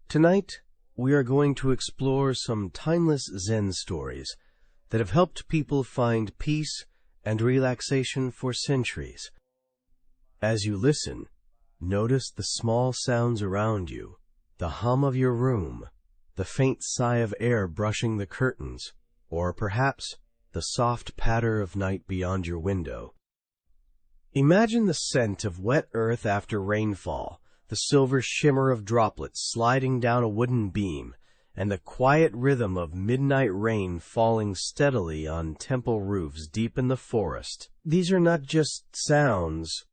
Tonight, we are going to explore some timeless Zen stories that have helped people find peace and relaxation for centuries. As you listen, notice the small sounds around you, the hum of your room, the faint sigh of air brushing the curtains, or perhaps the soft patter of night beyond your window. Imagine the scent of wet earth after rainfall, the silver shimmer of droplets sliding down a wooden beam, and the quiet rhythm of midnight rain falling steadily on temple roofs deep in the forest. These are not just sounds,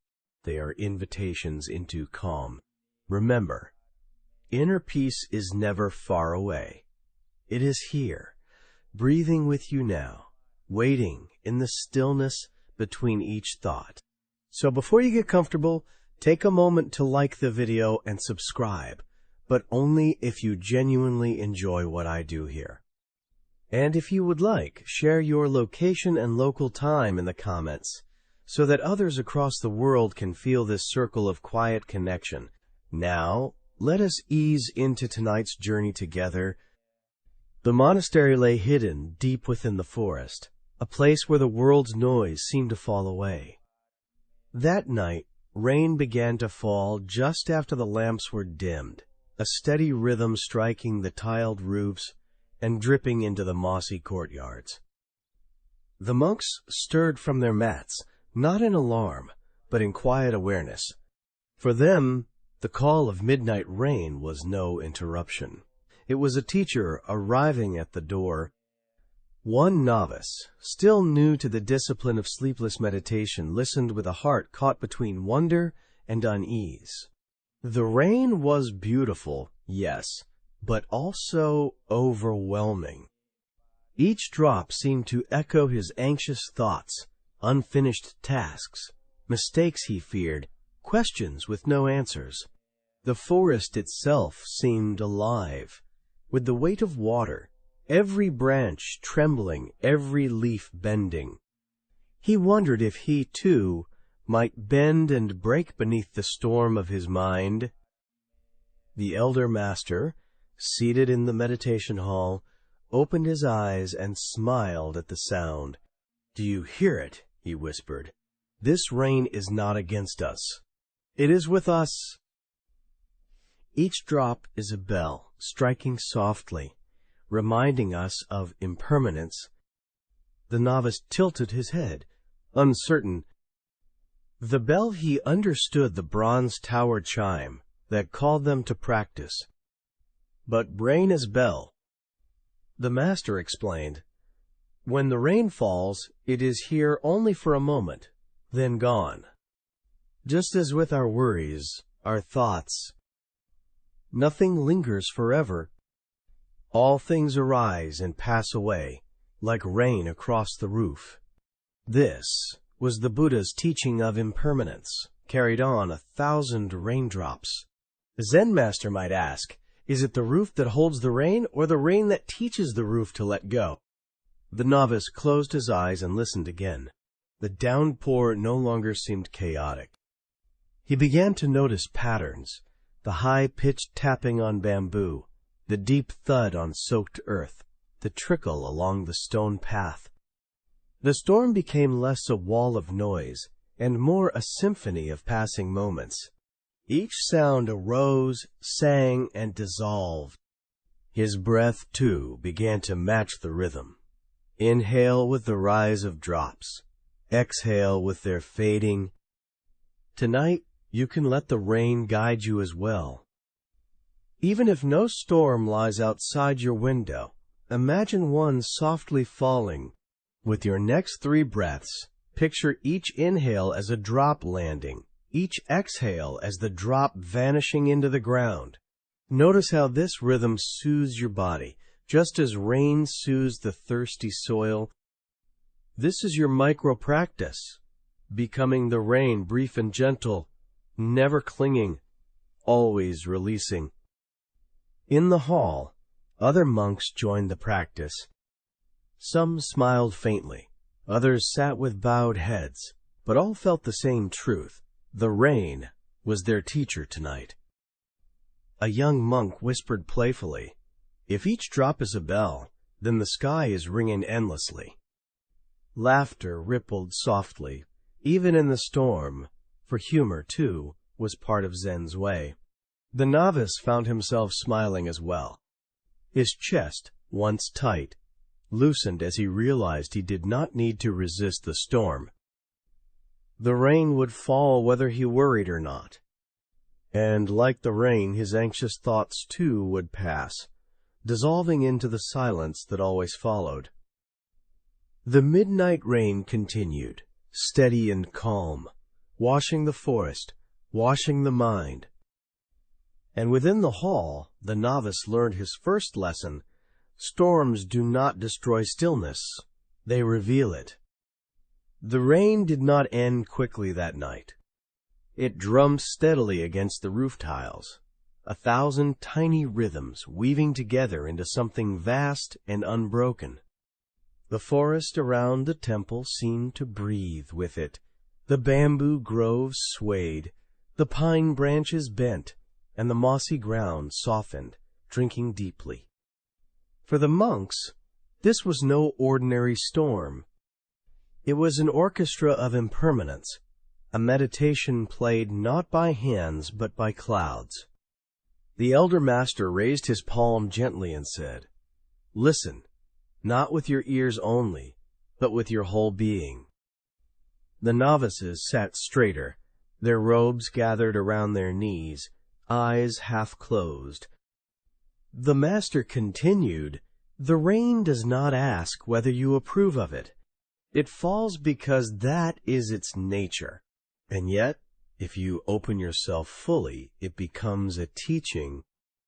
they are invitations into calm. Remember, inner peace is never far away. It is here, breathing with you now, waiting in the stillness between each thought. So before you get comfortable, take a moment to like the video and subscribe, but only if you genuinely enjoy what I do here. And if you would like, share your location and local time in the comments so that others across the world can feel this circle of quiet connection. Now, let us ease into tonight's journey together. The monastery lay hidden deep within the forest, a place where the world's noise seemed to fall away. That night, rain began to fall just after the lamps were dimmed, a steady rhythm striking the tiled roofs and dripping into the mossy courtyards. The monks stirred from their mats, not in alarm, but in quiet awareness. For them, the call of midnight rain was no interruption. It was a teacher arriving at the door. One novice, still new to the discipline of sleepless meditation, listened with a heart caught between wonder and unease. The rain was beautiful, yes, but also overwhelming. Each drop seemed to echo his anxious thoughts, unfinished tasks, mistakes he feared, questions with no answers. The forest itself seemed alive, with the weight of water, every branch trembling, every leaf bending. He wondered if he, too, might bend and break beneath the storm of his mind. The elder master, seated in the meditation hall, opened his eyes and smiled at the sound. "Do you hear it?" he whispered. "This rain is not against us. It is with us." Each drop is a bell, striking softly, reminding us of impermanence. The novice tilted his head, uncertain. The bell, he understood, the bronze tower chime that called them to practice. But rain is bell. The master explained. When the rain falls, it is here only for a moment, then gone. Just as with our worries, our thoughts, nothing lingers forever. All things arise and pass away, like rain across the roof. This was the Buddha's teaching of impermanence, carried on 1,000 raindrops. The Zen master might ask, is it the roof that holds the rain, or the rain that teaches the roof to let go? The novice closed his eyes and listened again. The downpour no longer seemed chaotic. He began to notice patterns, the high-pitched tapping on bamboo, the deep thud on soaked earth, the trickle along the stone path. The storm became less a wall of noise and more a symphony of passing moments. Each sound arose, sang, and dissolved. His breath, too, began to match the rhythm. Inhale with the rise of drops. Exhale with their fading. Tonight, you can let the rain guide you as well. Even if no storm lies outside your window, imagine one softly falling. With your next 3 breaths, picture each inhale as a drop landing, each exhale as the drop vanishing into the ground. Notice how this rhythm soothes your body, just as rain soothes the thirsty soil. This is your micro-practice, becoming the rain, brief and gentle, never clinging, always releasing. In the hall, other monks joined the practice. Some smiled faintly, others sat with bowed heads, but all felt the same truth. The rain was their teacher tonight. a young monk whispered playfully, "If each drop is a bell, then the sky is ringing endlessly." Laughter rippled softly, even in the storm, for humor, too, was part of Zen's way. The novice found himself smiling as well. His chest, once tight, loosened as he realized he did not need to resist the storm. The rain would fall whether he worried or not. And like the rain, his anxious thoughts too would pass, dissolving into the silence that always followed. The midnight rain continued, steady and calm, washing the forest, washing the mind. And within the hall, the novice learned his first lesson: storms do not destroy stillness, they reveal it. The rain did not end quickly that night. It drummed steadily against the roof tiles, 1,000 tiny rhythms weaving together into something vast and unbroken. The forest around the temple seemed to breathe with it. The bamboo groves swayed, the pine branches bent, and the mossy ground softened, drinking deeply. For the monks, this was no ordinary storm. It was an orchestra of impermanence, a meditation played not by hands but by clouds. The elder master raised his palm gently and said, "Listen, not with your ears only, but with your whole being." The novices sat straighter, their robes gathered around their knees, eyes half closed. The master continued, "The rain does not ask whether you approve of it. It falls because that is its nature. And yet, if you open yourself fully, it becomes a teaching.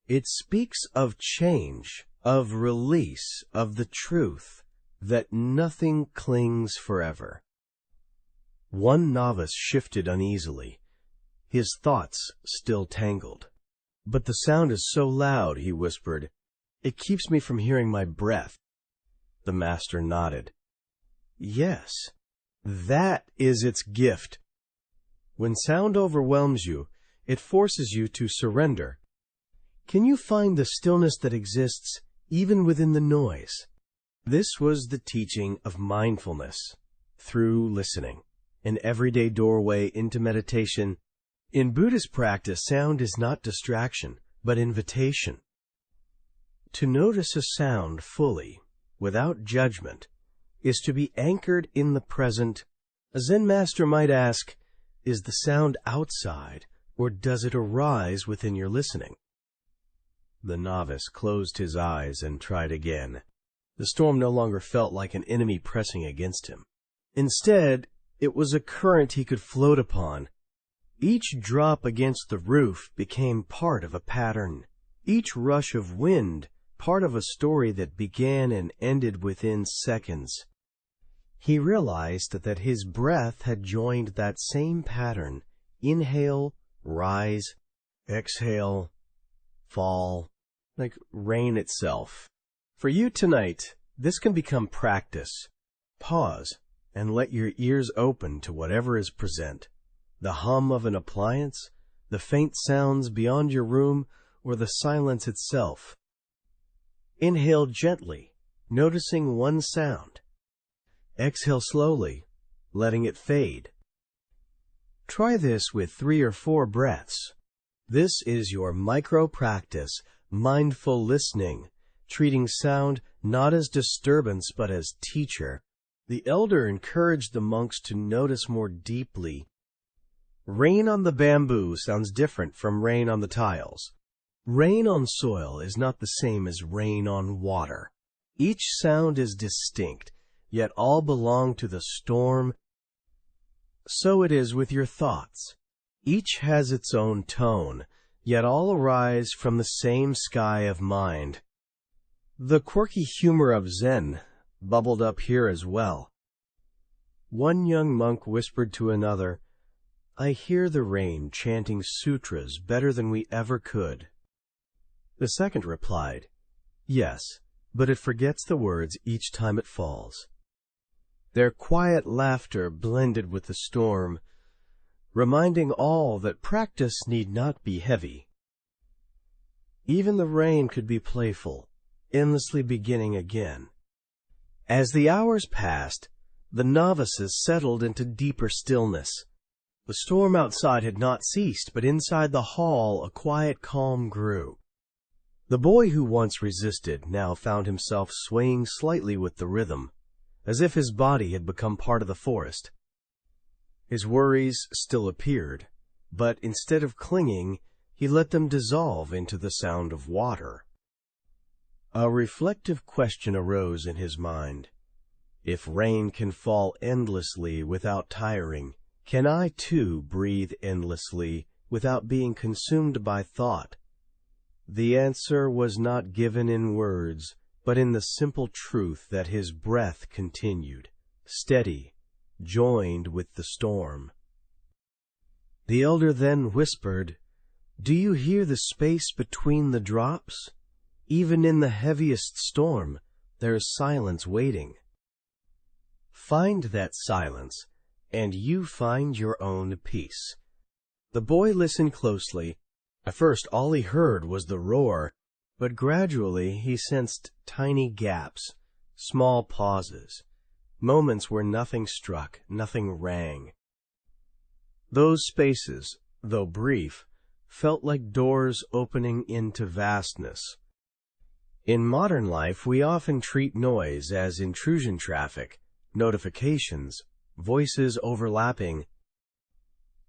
It speaks of change, of release, of the truth, that nothing clings forever." One novice shifted uneasily, his thoughts still tangled. "But the sound is so loud," he whispered. "It keeps me from hearing my breath." The master nodded. "Yes, that is its gift. When sound overwhelms you, it forces you to surrender. Can you find the stillness that exists even within the noise?" This was the teaching of mindfulness, through listening, an everyday doorway into meditation. In Buddhist practice, sound is not distraction, but invitation. To notice a sound fully, without judgment, is to be anchored in the present. A Zen master might ask, is the sound outside, or does it arise within your listening? The novice closed his eyes and tried again. The storm no longer felt like an enemy pressing against him. Instead, it was a current he could float upon. Each drop against the roof became part of a pattern. Each rush of wind part of a story that began and ended within seconds. He realized that his breath had joined that same pattern. Inhale, rise, exhale, fall, like rain itself. For you tonight, this can become practice. Pause and let your ears open to whatever is present. The hum of an appliance, the faint sounds beyond your room, or the silence itself. Inhale gently, noticing one sound. Exhale slowly, letting it fade. Try this with 3 or 4 breaths. This is your micro-practice, mindful listening, treating sound not as disturbance but as teacher. The elder encouraged the monks to notice more deeply. Rain on the bamboo sounds different from rain on the tiles. Rain on soil is not the same as rain on water. Each sound is distinct, yet all belong to the storm. So it is with your thoughts. Each has its own tone, yet all arise from the same sky of mind. The quirky humor of Zen bubbled up here as well. One young monk whispered to another, "I hear the rain chanting sutras better than we ever could." The second replied, "Yes, but it forgets the words each time it falls." Their quiet laughter blended with the storm, reminding all that practice need not be heavy. Even the rain could be playful, endlessly beginning again. As the hours passed, the novices settled into deeper stillness. The storm outside had not ceased, but inside the hall a quiet calm grew. The boy who once resisted now found himself swaying slightly with the rhythm, as if his body had become part of the forest. His worries still appeared, but instead of clinging, he let them dissolve into the sound of water. A reflective question arose in his mind. If rain can fall endlessly without tiring, can I too breathe endlessly without being consumed by thought? The answer was not given in words, but in the simple truth that his breath continued, steady, joined with the storm. The elder then whispered, "Do you hear the space between the drops? Even in the heaviest storm, there is silence waiting. Find that silence, and you find your own peace." The boy listened closely. At first all he heard was the roar, but gradually he sensed tiny gaps, small pauses, moments where nothing struck, nothing rang. Those spaces, though brief, felt like doors opening into vastness. In modern life, we often treat noise as intrusion traffic, notifications, voices overlapping.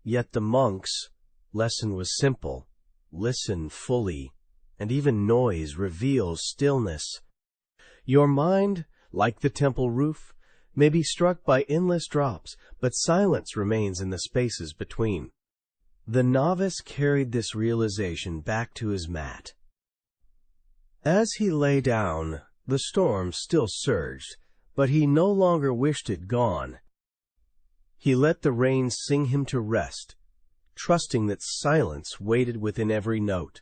Yet the monk's lesson was simple. Listen fully, and even noise reveals stillness. Your mind, like the temple roof, may be struck by endless drops, but silence remains in the spaces between. The novice carried this realization back to his mat. As he lay down, the storm still surged, but he no longer wished it gone. He let the rain sing him to rest, trusting that silence waited within every note.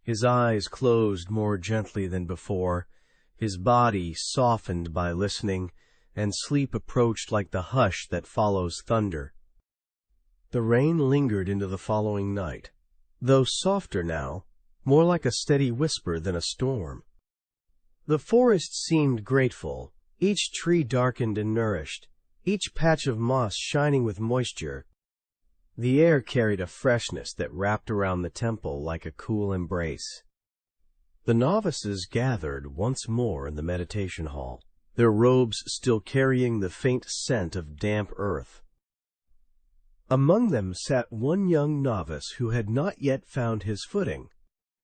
His eyes closed more gently than before, his body softened by listening, and sleep approached like the hush that follows thunder. The rain lingered into the following night, though softer now, more like a steady whisper than a storm. The forest seemed grateful, each tree darkened and nourished, each patch of moss shining with moisture. The air carried a freshness that wrapped around the temple like a cool embrace. The novices gathered once more in the meditation hall, their robes still carrying the faint scent of damp earth. Among them sat one young novice who had not yet found his footing.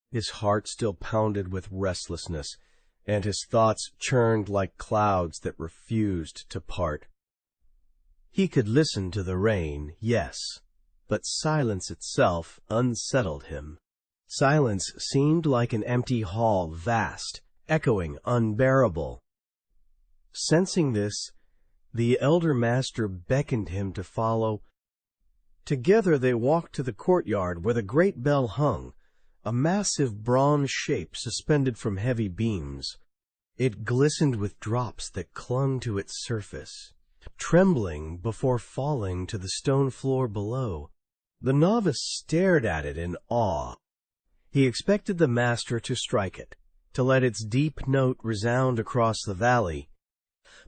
His heart still pounded with restlessness, and his thoughts churned like clouds that refused to part. He could listen to the rain, yes, but silence itself unsettled him. Silence seemed like an empty hall, vast, echoing, unbearable. Sensing this, the elder master beckoned him to follow. Together they walked to the courtyard where the great bell hung, a massive bronze shape suspended from heavy beams. It glistened with drops that clung to its surface, trembling before falling to the stone floor below. The novice stared at it in awe. He expected the master to strike it, to let its deep note resound across the valley.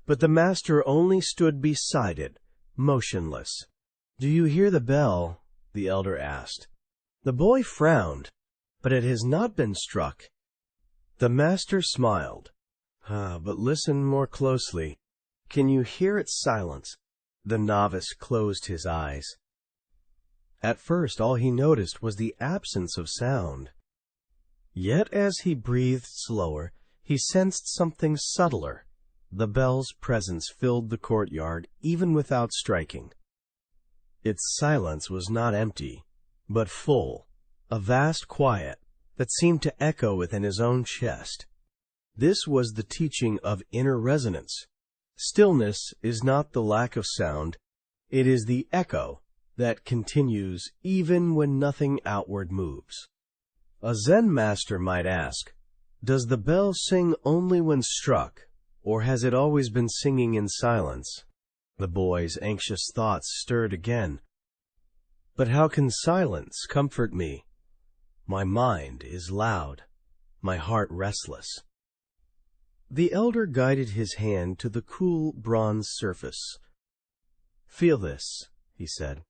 But the master only stood beside it, motionless. "Do you hear the bell?" the elder asked. The boy frowned, but it has not been struck. The master smiled. But listen more closely. Can you hear its silence?" The novice closed his eyes. At first all he noticed was the absence of sound. Yet as he breathed slower, he sensed something subtler. The bell's presence filled the courtyard even without striking. Its silence was not empty, but full, a vast quiet that seemed to echo within his own chest. This was the teaching of inner resonance. Stillness is not the lack of sound, it is the echo that continues even when nothing outward moves. A Zen master might ask, does the bell sing only when struck, or has it always been singing in silence? The boy's anxious thoughts stirred again. But how can silence comfort me? My mind is loud, my heart restless. The elder guided his hand to the cool bronze surface. Feel this, he said.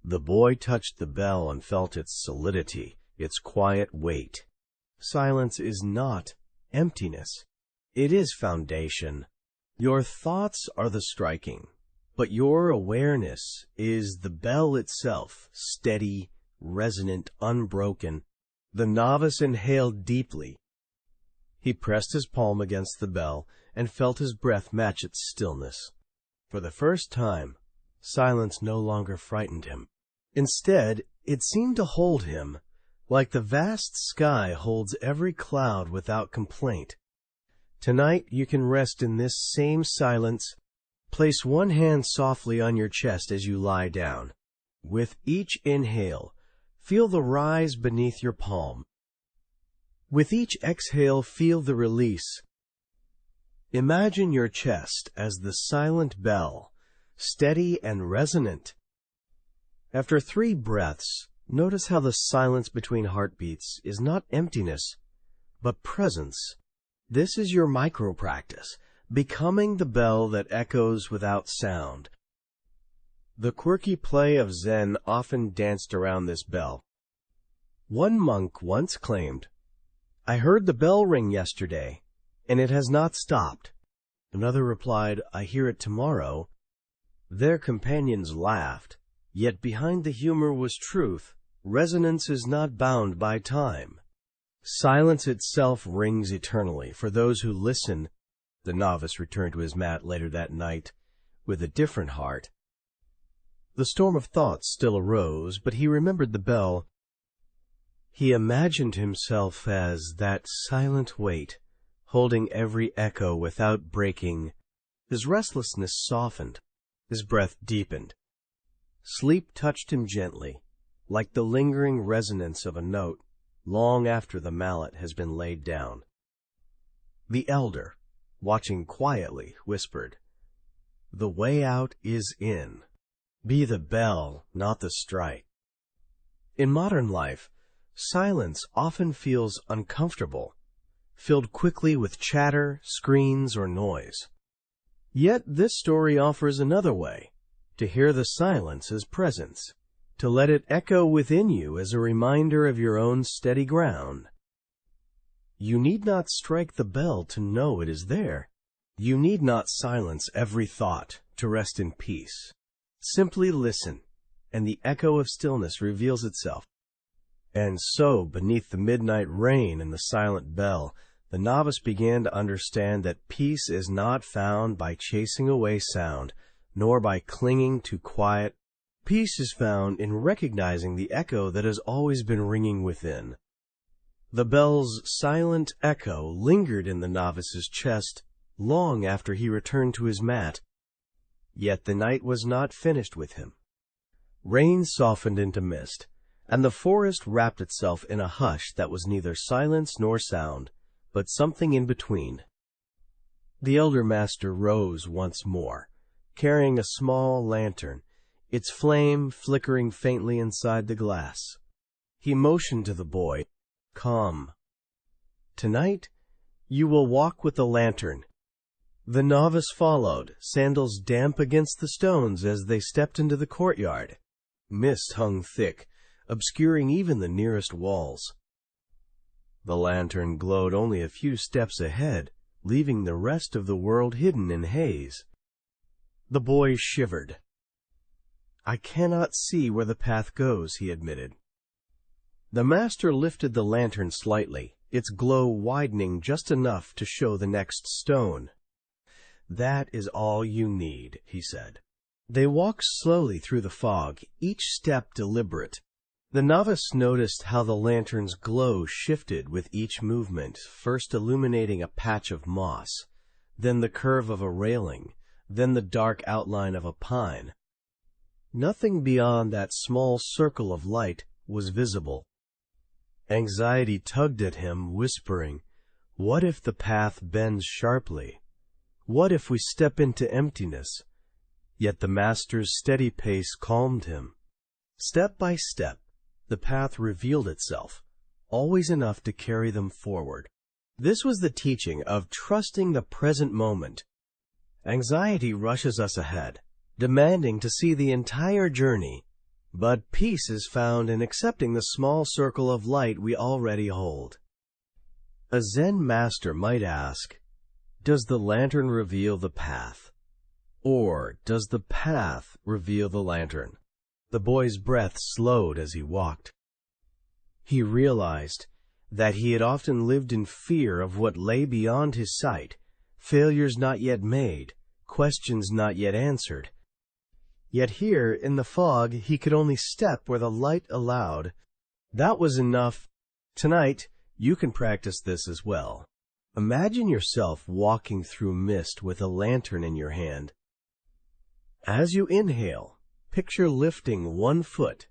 The boy touched the bell and felt its solidity, its quiet weight. Silence is not emptiness. It is foundation. Your thoughts are the striking, but your awareness is the bell itself, steady, resonant, unbroken. The novice inhaled deeply. He pressed his palm against the bell and felt his breath match its stillness. For the first time, silence no longer frightened him. Instead, it seemed to hold him, like the vast sky holds every cloud without complaint. Tonight you can rest in this same silence. Place one hand softly on your chest as you lie down. With each inhale, feel the rise beneath your palm. With each exhale, feel the release. Imagine your chest as the silent bell, steady and resonant. After 3 breaths, notice how the silence between heartbeats is not emptiness, but presence. This is your micro-practice, becoming the bell that echoes without sound. The quirky play of Zen often danced around this bell. One monk once claimed, "I heard the bell ring yesterday, and it has not stopped." Another replied, "I hear it tomorrow." Their companions laughed, yet behind the humor was truth. Resonance is not bound by time. Silence itself rings eternally for those who listen. The novice returned to his mat later that night with a different heart. The storm of thoughts still arose, but he remembered the bell. He imagined himself as that silent weight, holding every echo without breaking. His restlessness softened. His breath deepened. Sleep touched him gently, like the lingering resonance of a note, long after the mallet has been laid down. The elder, watching quietly, whispered, "The way out is in. Be the bell, not the strike." In modern life, silence often feels uncomfortable, filled quickly with chatter, screens, or noise. Yet this story offers another way, to hear the silence as presence, to let it echo within you as a reminder of your own steady ground. You need not strike the bell to know it is there. You need not silence every thought to rest in peace. Simply listen, and the echo of stillness reveals itself. And so, beneath the midnight rain and the silent bell, the novice began to understand that peace is not found by chasing away sound, nor by clinging to quiet. Peace is found in recognizing the echo that has always been ringing within. The bell's silent echo lingered in the novice's chest long after he returned to his mat. Yet the night was not finished with him. Rain softened into mist, and the forest wrapped itself in a hush that was neither silence nor sound, but something in between. The elder master rose once more, carrying a small lantern, its flame flickering faintly inside the glass. He motioned to the boy, "Come. Tonight, you will walk with the lantern." The novice followed, sandals damp against the stones as they stepped into the courtyard. Mist hung thick, obscuring even the nearest walls. The lantern glowed only a few steps ahead, leaving the rest of the world hidden in haze. The boy shivered. "I cannot see where the path goes," he admitted. The master lifted the lantern slightly, its glow widening just enough to show the next stone. "That is all you need," he said. They walked slowly through the fog, each step deliberate. The novice noticed how the lantern's glow shifted with each movement, first illuminating a patch of moss, then the curve of a railing, then the dark outline of a pine. Nothing beyond that small circle of light was visible. Anxiety tugged at him, whispering, "What if the path bends sharply? What if we step into emptiness?" Yet the master's steady pace calmed him. Step by step, the path revealed itself, always enough to carry them forward. This was the teaching of trusting the present moment. Anxiety rushes us ahead, demanding to see the entire journey, but peace is found in accepting the small circle of light we already hold. A Zen master might ask, does the lantern reveal the path? Or does the path reveal the lantern? The boy's breath slowed as he walked. He realized that he had often lived in fear of what lay beyond his sight, failures not yet made, questions not yet answered. Yet here, in the fog, he could only step where the light allowed. That was enough. Tonight, you can practice this as well. Imagine yourself walking through mist with a lantern in your hand. As you inhale, picture lifting one foot,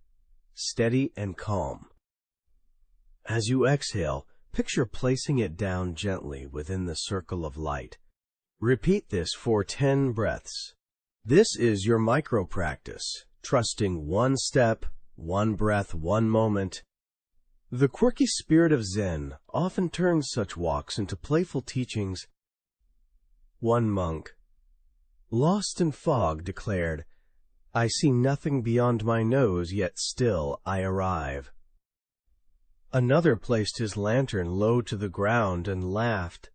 steady and calm. As you exhale, picture placing it down gently within the circle of light. Repeat this for 10 breaths. This is your micro-practice, trusting one step, one breath, one moment. The quirky spirit of Zen often turns such walks into playful teachings. One monk, lost in fog, declared, "I see nothing beyond my nose, yet still I arrive." Another placed his lantern low to the ground and laughed.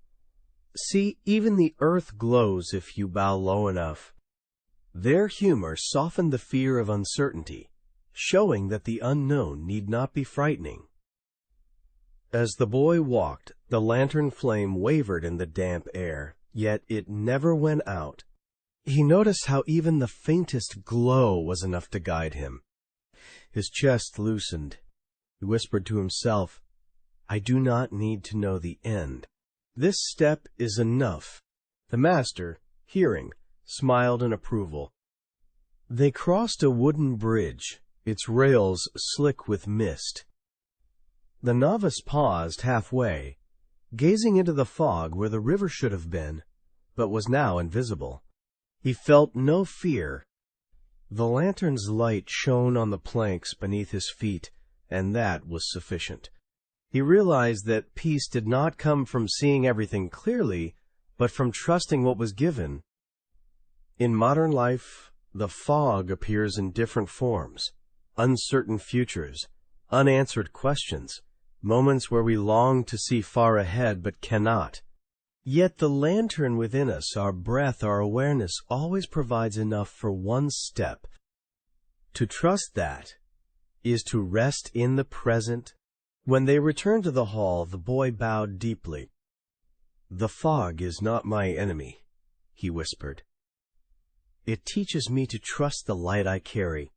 "See, even the earth glows if you bow low enough." Their humor softened the fear of uncertainty, showing that the unknown need not be frightening. As the boy walked, the lantern flame wavered in the damp air, yet it never went out. He noticed how even the faintest glow was enough to guide him. His chest loosened. He whispered to himself, "I do not need to know the end. This step is enough." The master, hearing, smiled in approval. They crossed a wooden bridge, its rails slick with mist. The novice paused halfway, gazing into the fog where the river should have been, but was now invisible. He felt no fear. The lantern's light shone on the planks beneath his feet, and that was sufficient. He realized that peace did not come from seeing everything clearly, but from trusting what was given. In modern life, the fog appears in different forms: uncertain futures, unanswered questions, moments where we long to see far ahead but cannot. Yet the lantern within us, our breath, our awareness, always provides enough for one step. To trust that is to rest in the present. When they returned to the hall, the boy bowed deeply. "The fog is not my enemy," he whispered. "It teaches me to trust the light I carry."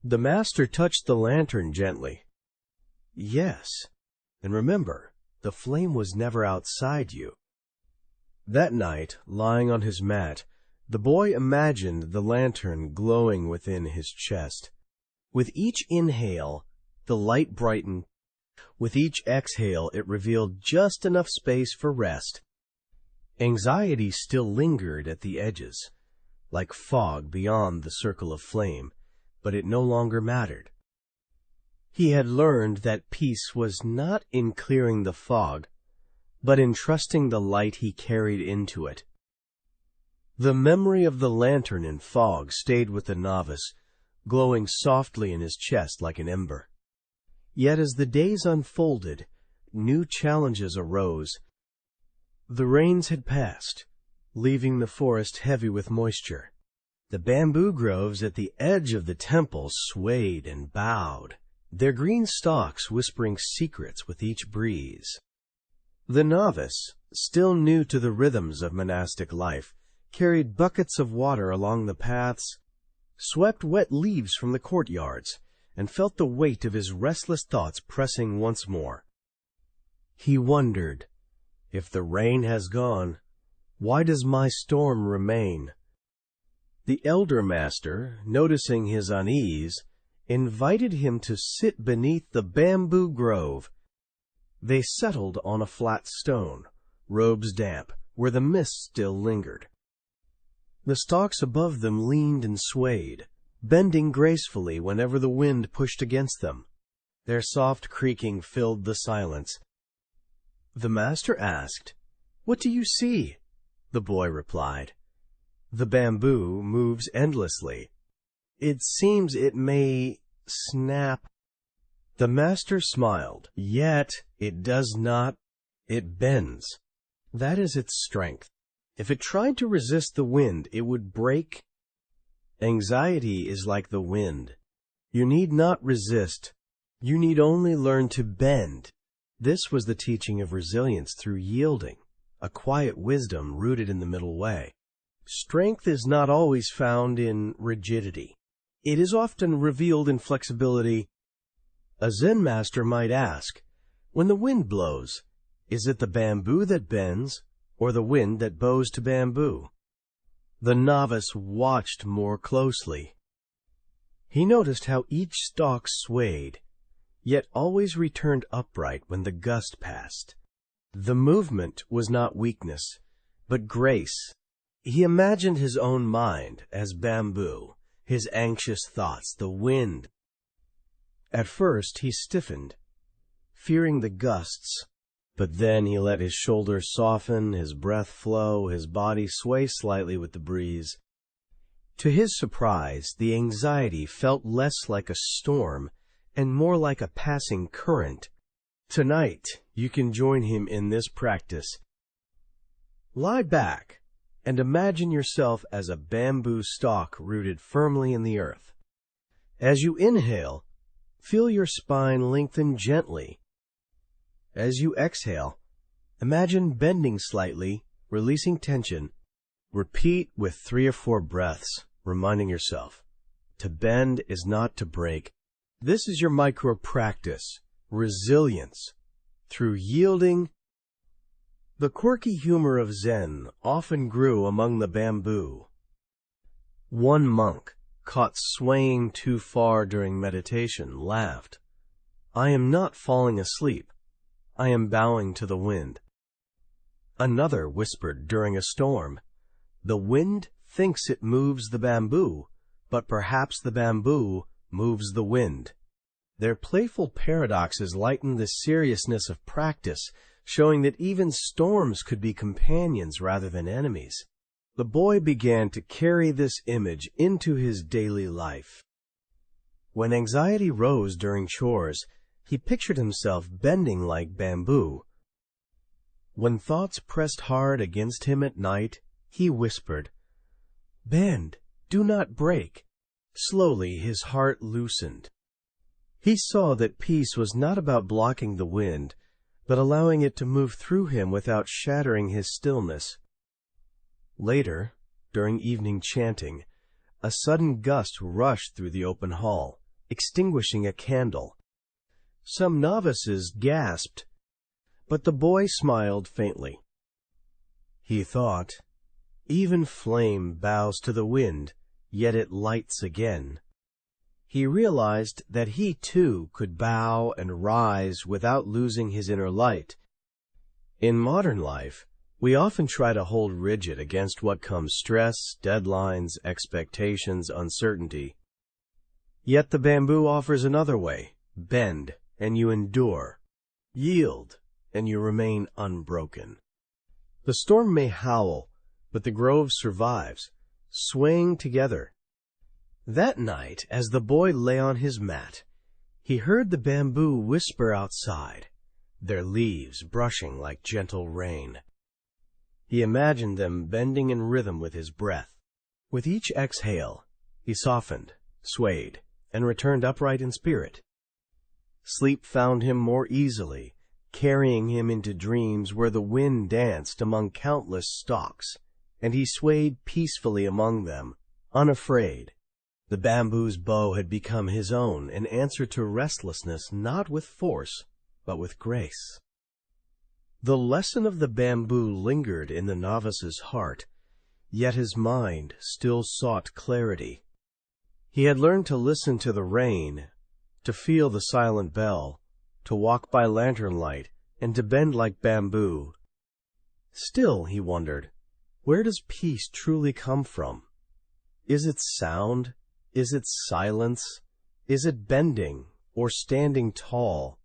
The master touched the lantern gently. "Yes, and remember, the flame was never outside you." That night, lying on his mat, the boy imagined the lantern glowing within his chest. With each inhale, the light brightened. With each exhale, it revealed just enough space for rest. Anxiety still lingered at the edges, like fog beyond the circle of flame, but it no longer mattered. He had learned that peace was not in clearing the fog, but in trusting the light he carried into it. The memory of the lantern in fog stayed with the novice, glowing softly in his chest like an ember. Yet as the days unfolded, new challenges arose. The rains had passed, leaving the forest heavy with moisture. The bamboo groves at the edge of the temple swayed and bowed, their green stalks whispering secrets with each breeze. The novice, still new to the rhythms of monastic life, carried buckets of water along the paths, swept wet leaves from the courtyards, and felt the weight of his restless thoughts pressing once more. He wondered, if the rain has gone, why does my storm remain? The elder master, noticing his unease, invited him to sit beneath the bamboo grove. They settled on a flat stone, robes damp, where the mist still lingered. The stalks above them leaned and swayed, bending gracefully whenever the wind pushed against them. Their soft creaking filled the silence. The master asked, "What do you see?" The boy replied, "The bamboo moves endlessly. It seems it may snap." The master smiled. "Yet it does not. It bends. That is its strength. If it tried to resist the wind, it would break. Anxiety is like the wind. You need not resist. You need only learn to bend." This was the teaching of resilience through yielding, a quiet wisdom rooted in the middle way. Strength is not always found in rigidity. It is often revealed in flexibility. A Zen master might ask, "When the wind blows, is it the bamboo that bends, or the wind that bows to bamboo?" The novice watched more closely. He noticed how each stalk swayed, yet always returned upright when the gust passed. The movement was not weakness, but grace. He imagined his own mind as bamboo, his anxious thoughts the wind. At first he stiffened, fearing the gusts, but then he let his shoulders soften, his breath flow, his body sway slightly with the breeze. To his surprise, the anxiety felt less like a storm and more like a passing current. Tonight, you can join him in this practice. Lie back and imagine yourself as a bamboo stalk rooted firmly in the earth. As you inhale, feel your spine lengthen gently. As you exhale, imagine bending slightly, releasing tension. Repeat with 3 or 4 breaths, reminding yourself, to bend is not to break. This is your micro practice, resilience, through yielding. The quirky humor of Zen often grew among the bamboo. One monk, caught swaying too far during meditation, laughed. "I am not falling asleep. I am bowing to the wind." Another whispered during a storm, "The wind thinks it moves the bamboo, but perhaps the bamboo moves the wind." Their playful paradoxes lightened the seriousness of practice, showing that even storms could be companions rather than enemies. The boy began to carry this image into his daily life. When anxiety rose during chores, he pictured himself bending like bamboo. When thoughts pressed hard against him at night, he whispered, "Bend, do not break." Slowly his heart loosened. He saw that peace was not about blocking the wind, but allowing it to move through him without shattering his stillness. Later, during evening chanting, a sudden gust rushed through the open hall, extinguishing a candle. Some novices gasped, but the boy smiled faintly. He thought, "Even flame bows to the wind, yet it lights again." He realized that he too could bow and rise without losing his inner light. In modern life, we often try to hold rigid against what comes: stress, deadlines, expectations, uncertainty. Yet the bamboo offers another way: bend, and you endure. Yield, and you remain unbroken. The storm may howl, but the grove survives, swaying together. That night, as the boy lay on his mat, he heard the bamboo whisper outside, their leaves brushing like gentle rain. He imagined them bending in rhythm with his breath. With each exhale, he softened, swayed, and returned upright in spirit. Sleep found him more easily, carrying him into dreams where the wind danced among countless stalks, and he swayed peacefully among them, unafraid. The bamboo's bow had become his own, an answer to restlessness, not with force, but with grace. The lesson of the bamboo lingered in the novice's heart, yet his mind still sought clarity. He had learned to listen to the rain, to feel the silent bell, to walk by lantern light, and to bend like bamboo. Still, he wondered, where does peace truly come from? Is it sound? Is it silence? Is it bending? or standing tall?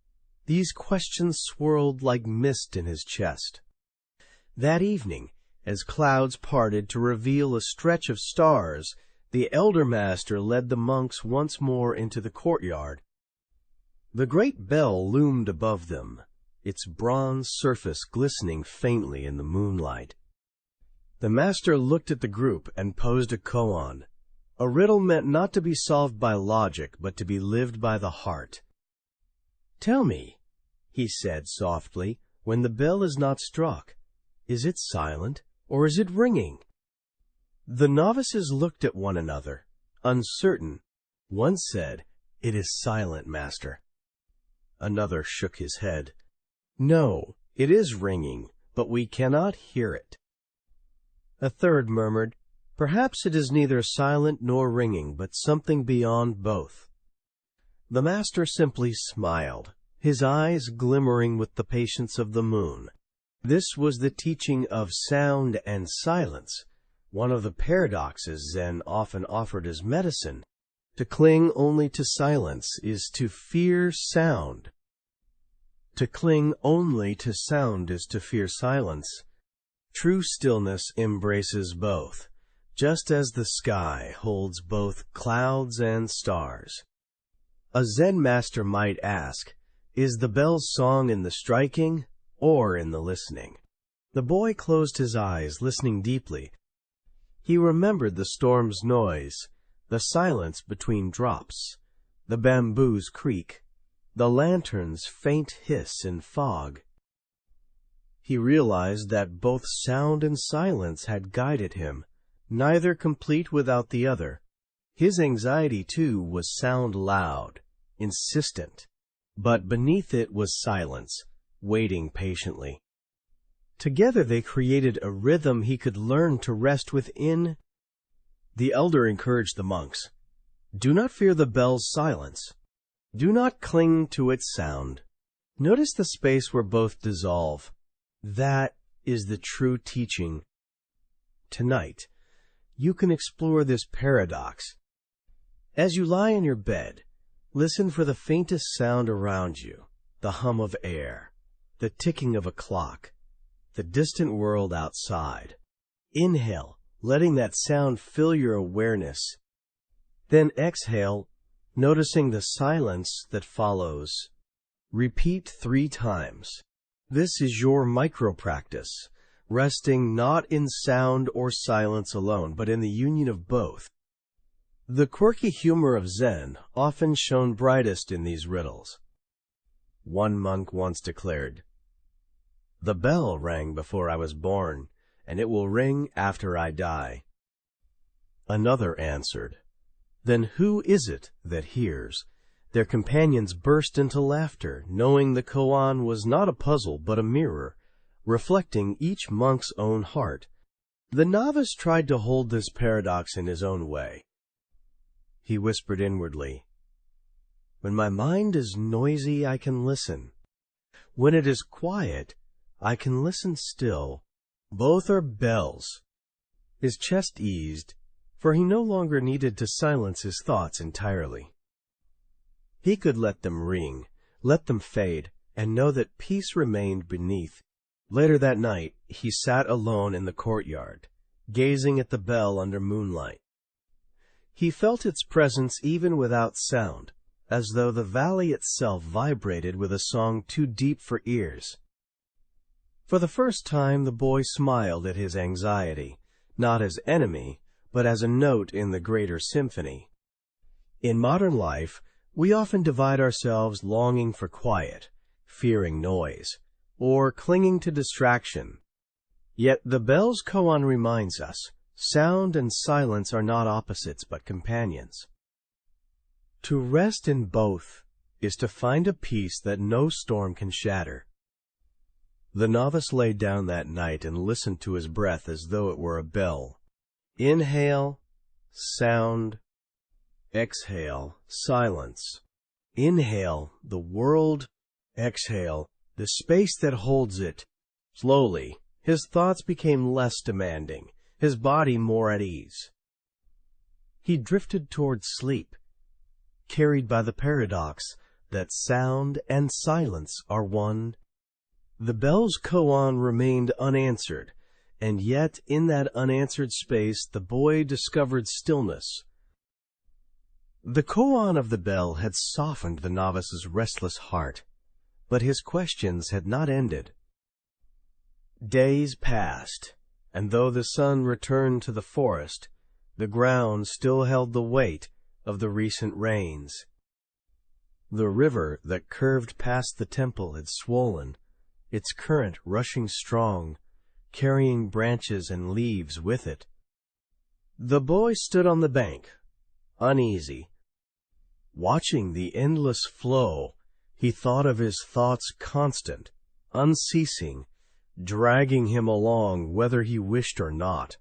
These questions swirled like mist in his chest. That evening, as clouds parted to reveal a stretch of stars, the elder master led the monks once more into the courtyard. The great bell loomed above them, its bronze surface glistening faintly in the moonlight. The master looked at the group and posed a koan, a riddle meant not to be solved by logic, but to be lived by the heart. "Tell me," he said softly, "when the bell is not struck, is it silent or is it ringing?" The novices looked at one another, uncertain. One said, "It is silent, master." Another shook his head. "No, it is ringing, but we cannot hear it." A third murmured, "Perhaps it is neither silent nor ringing, but something beyond both." The master simply smiled, his eyes glimmering with the patience of the moon. This was the teaching of sound and silence, one of the paradoxes Zen often offered as medicine. To cling only to silence is to fear sound. To cling only to sound is to fear silence. True stillness embraces both, just as the sky holds both clouds and stars. A Zen master might ask, is the bell's song in the striking or in the listening? The boy closed his eyes, listening deeply. He remembered the storm's noise, the silence between drops, the bamboo's creak, the lantern's faint hiss in fog. He realized that both sound and silence had guided him, neither complete without the other. His anxiety, too, was sound loud, insistent, but beneath it was silence, waiting patiently. Together they created a rhythm he could learn to rest within. The elder encouraged the monks, "Do not fear the bell's silence. Do not cling to its sound. Notice the space where both dissolve. That is the true teaching." Tonight, you can explore this paradox. As you lie in your bed, listen for the faintest sound around you, the hum of air, the ticking of a clock, the distant world outside. Inhale, letting that sound fill your awareness. Then exhale, noticing the silence that follows. Repeat 3 times. This is your micro-practice, resting not in sound or silence alone, but in the union of both. The quirky humor of Zen often shone brightest in these riddles. One monk once declared, "The bell rang before I was born, and it will ring after I die." Another answered, "Then who is it that hears?" Their companions burst into laughter, knowing the koan was not a puzzle but a mirror, reflecting each monk's own heart. The novice tried to hold this paradox in his own way. He whispered inwardly, "When my mind is noisy, I can listen. When it is quiet, I can listen still. Both are bells." His chest eased, for he no longer needed to silence his thoughts entirely. He could let them ring, let them fade, and know that peace remained beneath. Later that night, he sat alone in the courtyard, gazing at the bell under moonlight. He felt its presence even without sound, as though the valley itself vibrated with a song too deep for ears. For the first time, the boy smiled at his anxiety, not as enemy, but as a note in the greater symphony. In modern life, we often divide ourselves longing for quiet, fearing noise, or clinging to distraction. Yet the bell's koan reminds us, sound and silence are not opposites but companions. To rest in both is to find a peace that no storm can shatter. The novice lay down that night and listened to his breath as though it were a bell. Inhale, sound. Exhale, silence. Inhale, the world. Exhale, the space that holds it. Slowly, his thoughts became less demanding, his body more at ease. He drifted toward sleep, carried by the paradox that sound and silence are one. The bell's koan remained unanswered, and yet in that unanswered space the boy discovered stillness. The koan of the bell had softened the novice's restless heart, but his questions had not ended. Days passed, and though the sun returned to the forest, the ground still held the weight of the recent rains. The river that curved past the temple had swollen, its current rushing strong, carrying branches and leaves with it. The boy stood on the bank, uneasy. Watching the endless flow, he thought of his thoughts constant, unceasing, dragging him along whether he wished or not.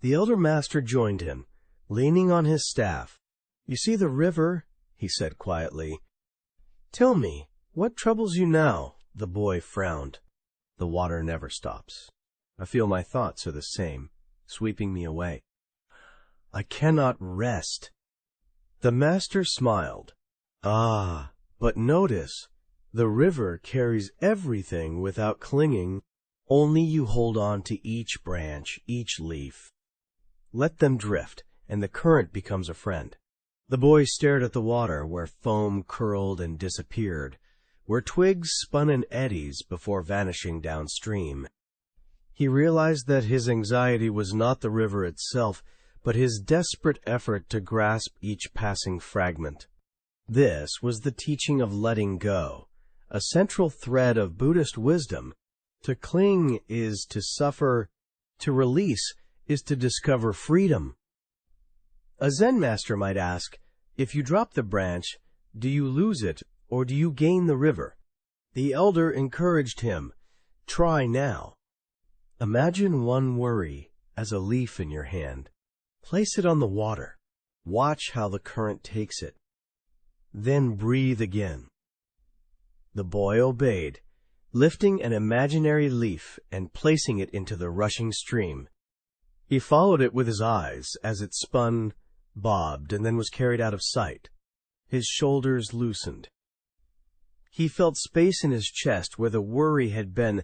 The elder master joined him, leaning on his staff. "You see the river," he said quietly. "Tell me, what troubles you now?" The boy frowned. "The water never stops. I feel my thoughts are the same, sweeping me away. I cannot rest." The master smiled. "Ah, but notice, the river carries everything without clinging. Only you hold on to each branch, each leaf. Let them drift, and the current becomes a friend." The boy stared at the water, where foam curled and disappeared, where twigs spun in eddies before vanishing downstream. He realized that his anxiety was not the river itself, but his desperate effort to grasp each passing fragment. This was the teaching of letting go, a central thread of Buddhist wisdom. To cling is to suffer, to release is to discover freedom. A Zen master might ask, if you drop the branch, do you lose it or do you gain the river? The elder encouraged him, try now. Imagine one worry as a leaf in your hand. Place it on the water. Watch how the current takes it. Then breathe again. The boy obeyed, lifting an imaginary leaf and placing it into the rushing stream. He followed it with his eyes as it spun, bobbed, and then was carried out of sight. His shoulders loosened. He felt space in his chest where the worry had been.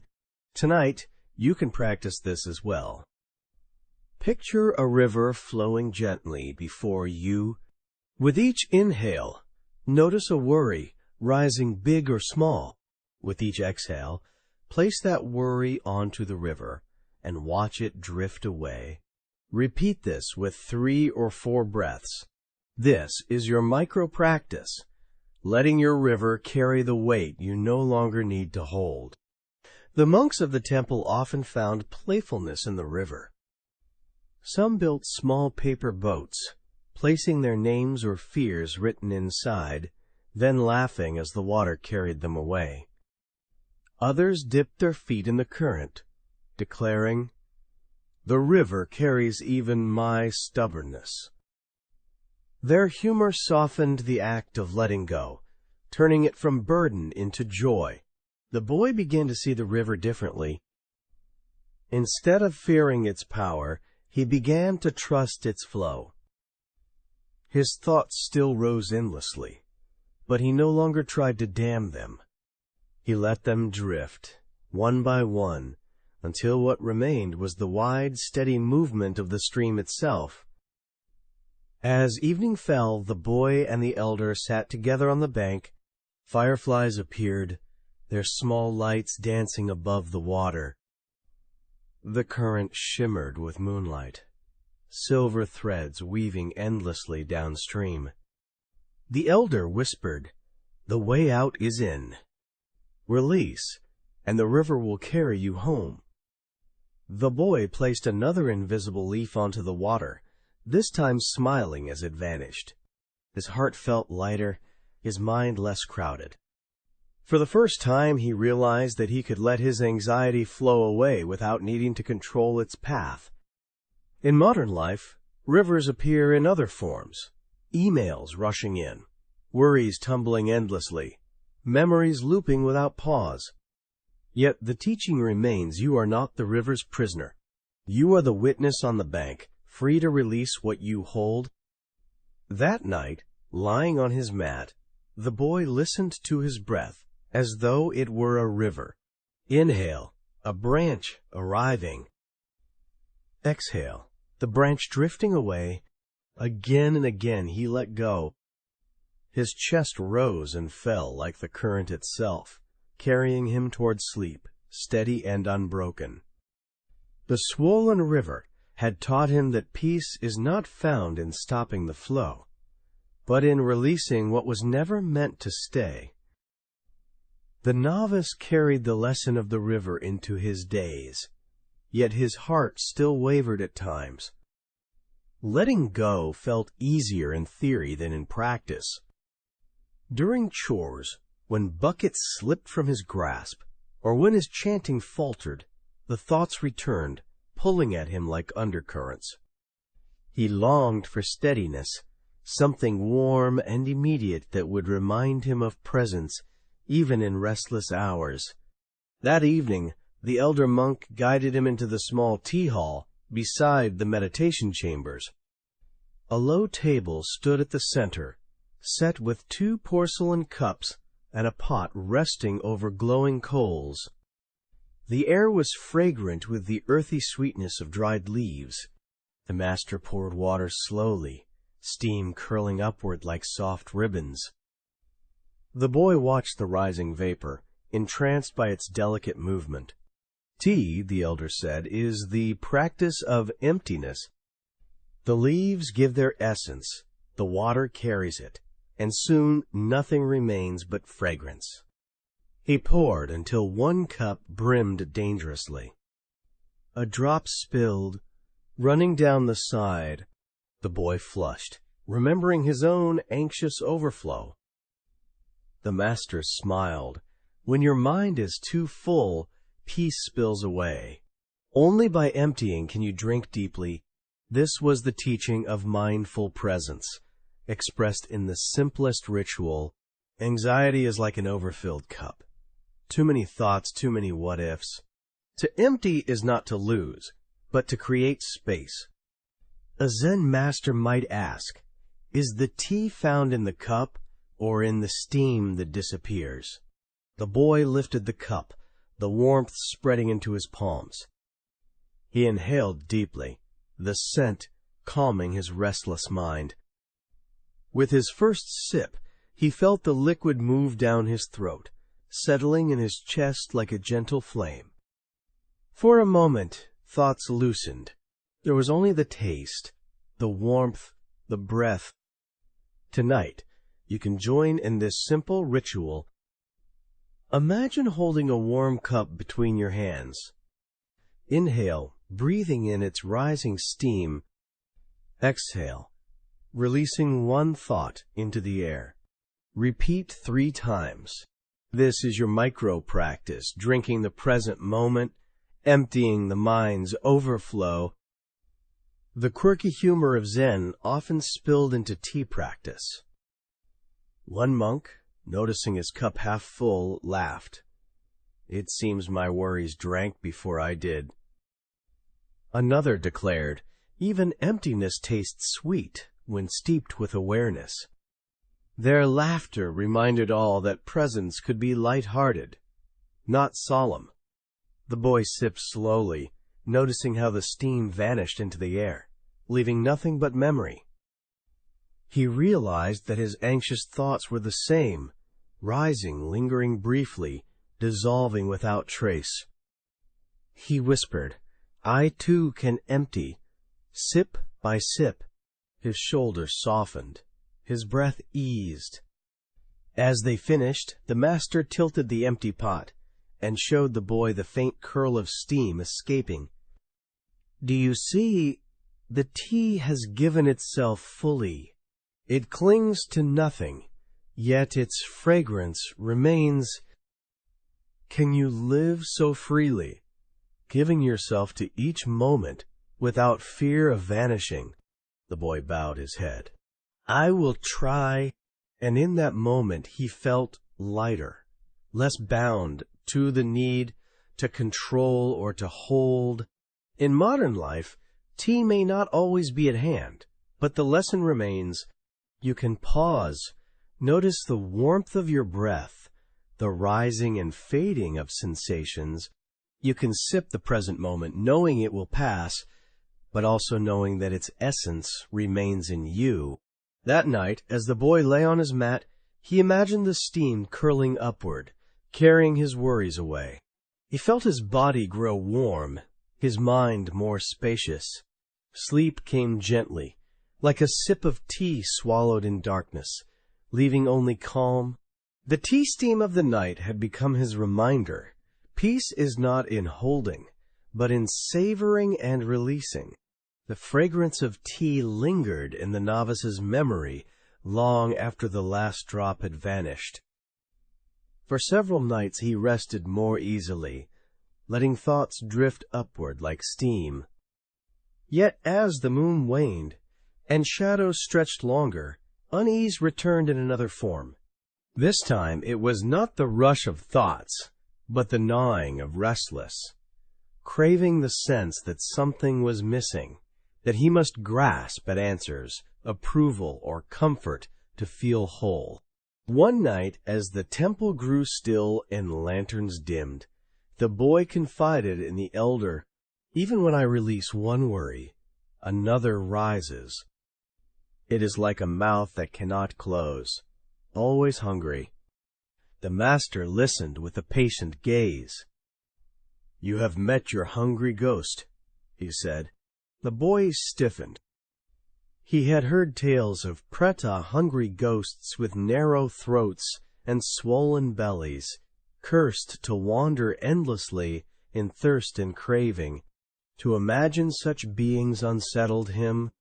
Tonight, you can practice this as well. Picture a river flowing gently before you. With each inhale, notice a worry rising big or small. With each exhale, place that worry onto the river and watch it drift away. Repeat this with 3 or 4 breaths. This is your micro-practice, letting your river carry the weight you no longer need to hold. The monks of the temple often found playfulness in the river. Some built small paper boats, placing their names or fears written inside, then laughing as the water carried them away. Others dipped their feet in the current, declaring, "The river carries even my stubbornness." Their humor softened the act of letting go, turning it from burden into joy. The boy began to see the river differently. Instead of fearing its power, he began to trust its flow. His thoughts still rose endlessly, but he no longer tried to dam them. He let them drift, one by one, until what remained was the wide, steady movement of the stream itself. As evening fell, the boy and the elder sat together on the bank. Fireflies appeared, their small lights dancing above the water. The current shimmered with moonlight, silver threads weaving endlessly downstream. The elder whispered, "The way out is in. Release, and the river will carry you home." The boy placed another invisible leaf onto the water, this time smiling as it vanished. His heart felt lighter, his mind less crowded. For the first time, he realized that he could let his anxiety flow away without needing to control its path. In modern life, rivers appear in other forms. Emails rushing in, worries tumbling endlessly, memories looping without pause. Yet the teaching remains: you are not the river's prisoner. You are the witness on the bank, free to release what you hold. That night, lying on his mat, The boy listened to his breath as though it were a river. Inhale, a branch arriving. Exhale, the branch drifting away. Again and again he let go. His chest rose and fell like the current itself, carrying him toward sleep, steady and unbroken. The swollen river had taught him that peace is not found in stopping the flow, but in releasing what was never meant to stay. The novice carried the lesson of the river into his days, yet his heart still wavered at times. Letting go felt easier in theory than in practice. During chores, when buckets slipped from his grasp, or when his chanting faltered, the thoughts returned, pulling at him like undercurrents. He longed for steadiness, something warm and immediate that would remind him of presence, even in restless hours. That evening, the elder monk guided him into the small tea hall beside the meditation chambers. A low table stood at the center, set with 2 porcelain cups and a pot resting over glowing coals. The air was fragrant with the earthy sweetness of dried leaves. The master poured water slowly, steam curling upward like soft ribbons. The boy watched the rising vapor, entranced by its delicate movement. Tea, the elder said, is the practice of emptiness. The leaves give their essence, the water carries it, and soon nothing remains but fragrance. He poured until 1 cup brimmed dangerously. A drop spilled, running down the side. The boy flushed, remembering his own anxious overflow. The master smiled. When your mind is too full, peace spills away. Only by emptying can you drink deeply. This was the teaching of mindful presence, expressed in the simplest ritual. Anxiety is like an overfilled cup. Too many thoughts, too many what-ifs. To empty is not to lose, but to create space. A Zen master might ask, is the tea found in the cup or in the steam that disappears? The boy lifted the cup, the warmth spreading into his palms. He inhaled deeply, the scent calming his restless mind. With his first sip, he felt the liquid move down his throat, settling in his chest like a gentle flame. For a moment, thoughts loosened. There was only the taste, the warmth, the breath. Tonight, you can join in this simple ritual. Imagine holding a warm cup between your hands. Inhale, breathing in its rising steam. Exhale, releasing 1 thought into the air. Repeat 3 times. This is your micro-practice, drinking the present moment, emptying the mind's overflow. The quirky humor of Zen often spilled into tea practice. One monk, noticing his cup half full, laughed. It seems my worries drank before I did. Another declared, even emptiness tastes sweet when steeped with awareness. Their laughter reminded all that presence could be light-hearted, not solemn. The boy sipped slowly, noticing how the steam vanished into the air, leaving nothing but memory. He realized that his anxious thoughts were the same, rising, lingering briefly, dissolving without trace. He whispered, I too can empty. Sip by sip, his shoulders softened, his breath eased. As they finished, the master tilted the empty pot and showed the boy the faint curl of steam escaping. Do you see? The tea has given itself fully. It clings to nothing, yet its fragrance remains. Can you live so freely, giving yourself to each moment without fear of vanishing? The boy bowed his head. I will try. And in that moment he felt lighter, less bound to the need to control or to hold. In modern life, tea may not always be at hand, but the lesson remains. You can pause, Notice the warmth of your breath, the rising and fading of sensations. You can sip the present moment knowing it will pass, but also knowing that its essence remains in you. That night, as the boy lay on his mat, he imagined the steam curling upward, carrying his worries away. He felt his body grow warm, his mind more spacious. Sleep came gently, like a sip of tea swallowed in darkness, leaving only calm. The tea steam of the night had become his reminder. Peace is not in holding, but in savoring and releasing. The fragrance of tea lingered in the novice's memory long after the last drop had vanished. For several nights he rested more easily, letting thoughts drift upward like steam. Yet as the moon waned, and shadows stretched longer, unease returned in another form. This time it was not the rush of thoughts, but the gnawing of restless, craving the sense that something was missing, that he must grasp at answers, approval, or comfort to feel whole. One night, as the temple grew still and lanterns dimmed, the boy confided in the elder, "Even when I release one worry, another rises. It is like a mouth that cannot close, always hungry." The master listened with a patient gaze. "You have met your hungry ghost," he said. The boy stiffened. He had heard tales of preta hungry ghosts with narrow throats and swollen bellies, cursed to wander endlessly in thirst and craving. To imagine such beings unsettled him.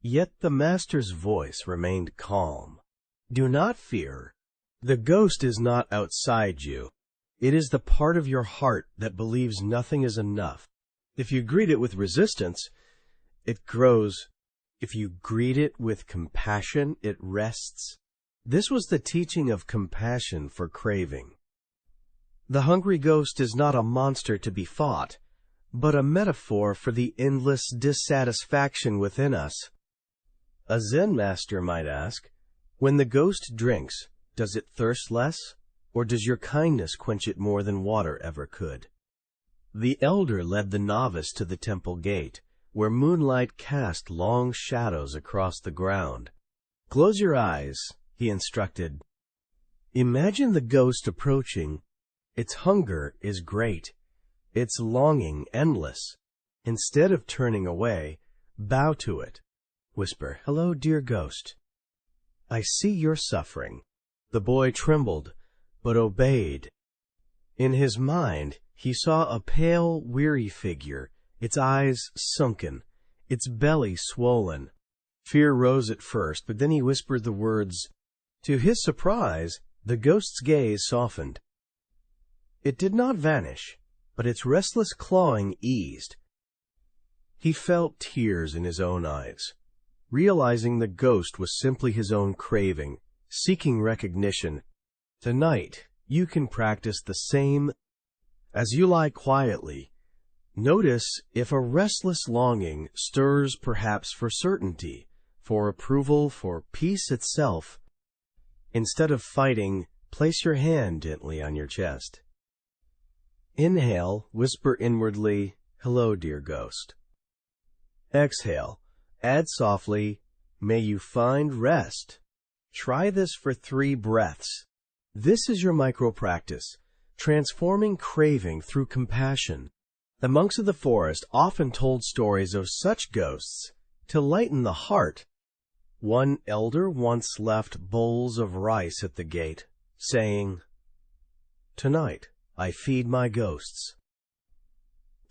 Yet the master's voice remained calm. "Do not fear. The ghost is not outside you. It is the part of your heart that believes nothing is enough. If you greet it with resistance, it grows. If you greet it with compassion, it rests." This was the teaching of compassion for craving. The hungry ghost is not a monster to be fought, but a metaphor for the endless dissatisfaction within us. A Zen master might ask, when the ghost drinks, does it thirst less, or does your kindness quench it more than water ever could? The elder led the novice to the temple gate, where moonlight cast long shadows across the ground. "Close your eyes," he instructed. "Imagine the ghost approaching. Its hunger is great, its longing endless. Instead of turning away, bow to it. Whisper, 'Hello, dear ghost. I see you're suffering.'" The boy trembled, but obeyed. In his mind, he saw a pale, weary figure, its eyes sunken, its belly swollen. Fear rose at first, but then he whispered the words. To his surprise, the ghost's gaze softened. It did not vanish, but its restless clawing eased. He felt tears in his own eyes, realizing the ghost was simply his own craving, seeking recognition. Tonight, you can practice the same. As you lie quietly, notice if a restless longing stirs perhaps for certainty, for approval, for peace itself. Instead of fighting, place your hand gently on your chest. Inhale, whisper inwardly, "Hello, dear ghost." Exhale, add softly, "May you find rest." Try this for 3 breaths. This is your micro-practice, transforming craving through compassion. The monks of the forest often told stories of such ghosts to lighten the heart. One elder once left bowls of rice at the gate, saying, "Tonight I feed my ghosts."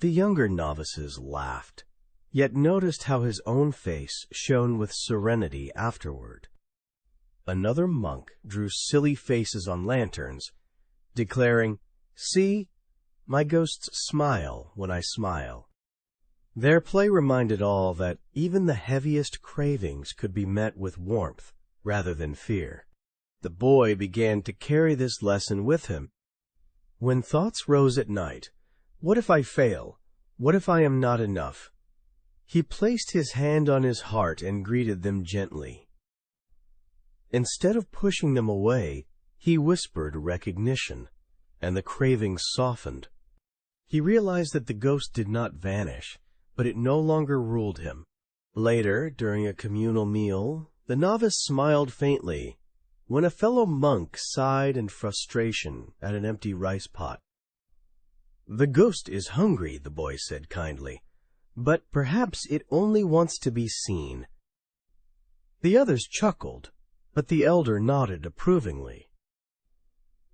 The younger novices laughed, yet noticed how his own face shone with serenity afterward. Another monk drew silly faces on lanterns, declaring, "See, my ghosts smile when I smile." Their play reminded all that even the heaviest cravings could be met with warmth rather than fear. The boy began to carry this lesson with him. When thoughts rose at night, "What if I fail? What if I am not enough?" He placed his hand on his heart and greeted them gently. Instead of pushing them away, he whispered recognition, and the craving softened. He realized that the ghost did not vanish, but it no longer ruled him. Later, during a communal meal, the novice smiled faintly when a fellow monk sighed in frustration at an empty rice pot. "The ghost is hungry," the boy said kindly, "but perhaps it only wants to be seen." The others chuckled, but the elder nodded approvingly.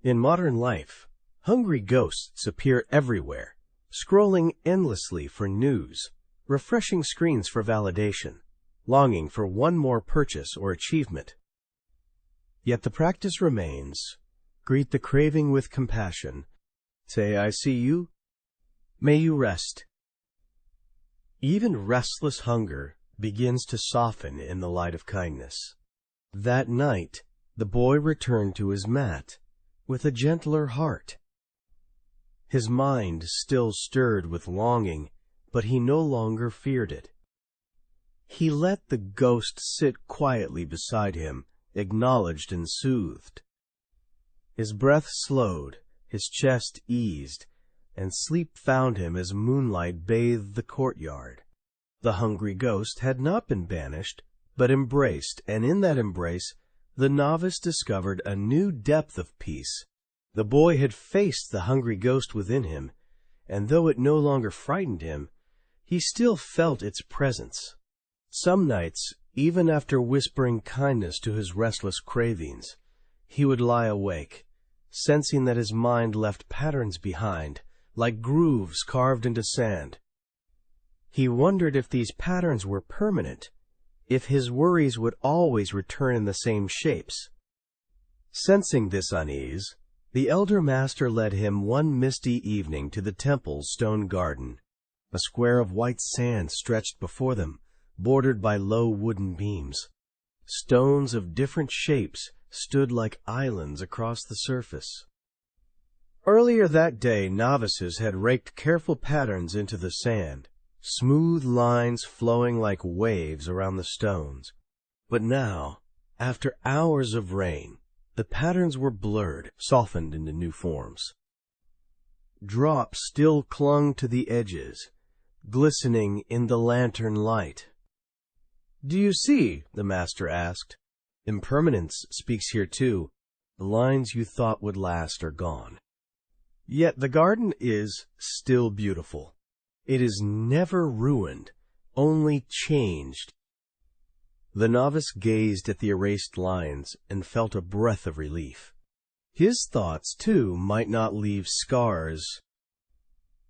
In modern life, hungry ghosts appear everywhere, scrolling endlessly for news, refreshing screens for validation, longing for one more purchase or achievement. Yet the practice remains. Greet the craving with compassion. Say, "I see you. May you rest." Even restless hunger begins to soften in the light of kindness. That night, the boy returned to his mat with a gentler heart. His mind still stirred with longing, but he no longer feared it. He let the ghost sit quietly beside him, acknowledged and soothed. His breath slowed, his chest eased, and sleep found him as moonlight bathed the courtyard. The hungry ghost had not been banished, but embraced, and in that embrace the novice discovered a new depth of peace. The boy had faced the hungry ghost within him, and though it no longer frightened him, he still felt its presence. Some nights, even after whispering kindness to his restless cravings, he would lie awake, sensing that his mind left patterns behind, like grooves carved into sand. He wondered if these patterns were permanent, if his worries would always return in the same shapes. Sensing this unease, the elder master led him one misty evening to the temple's stone garden. A square of white sand stretched before them, bordered by low wooden beams. Stones of different shapes stood like islands across the surface. Earlier that day, novices had raked careful patterns into the sand, smooth lines flowing like waves around the stones. But now, after hours of rain, the patterns were blurred, softened into new forms. Drops still clung to the edges, glistening in the lantern light. "Do you see?" the master asked. "Impermanence speaks here too. The lines you thought would last are gone. Yet the garden is still beautiful. It is never ruined, only changed." The novice gazed at the erased lines and felt a breath of relief. His thoughts, too, might not leave scars.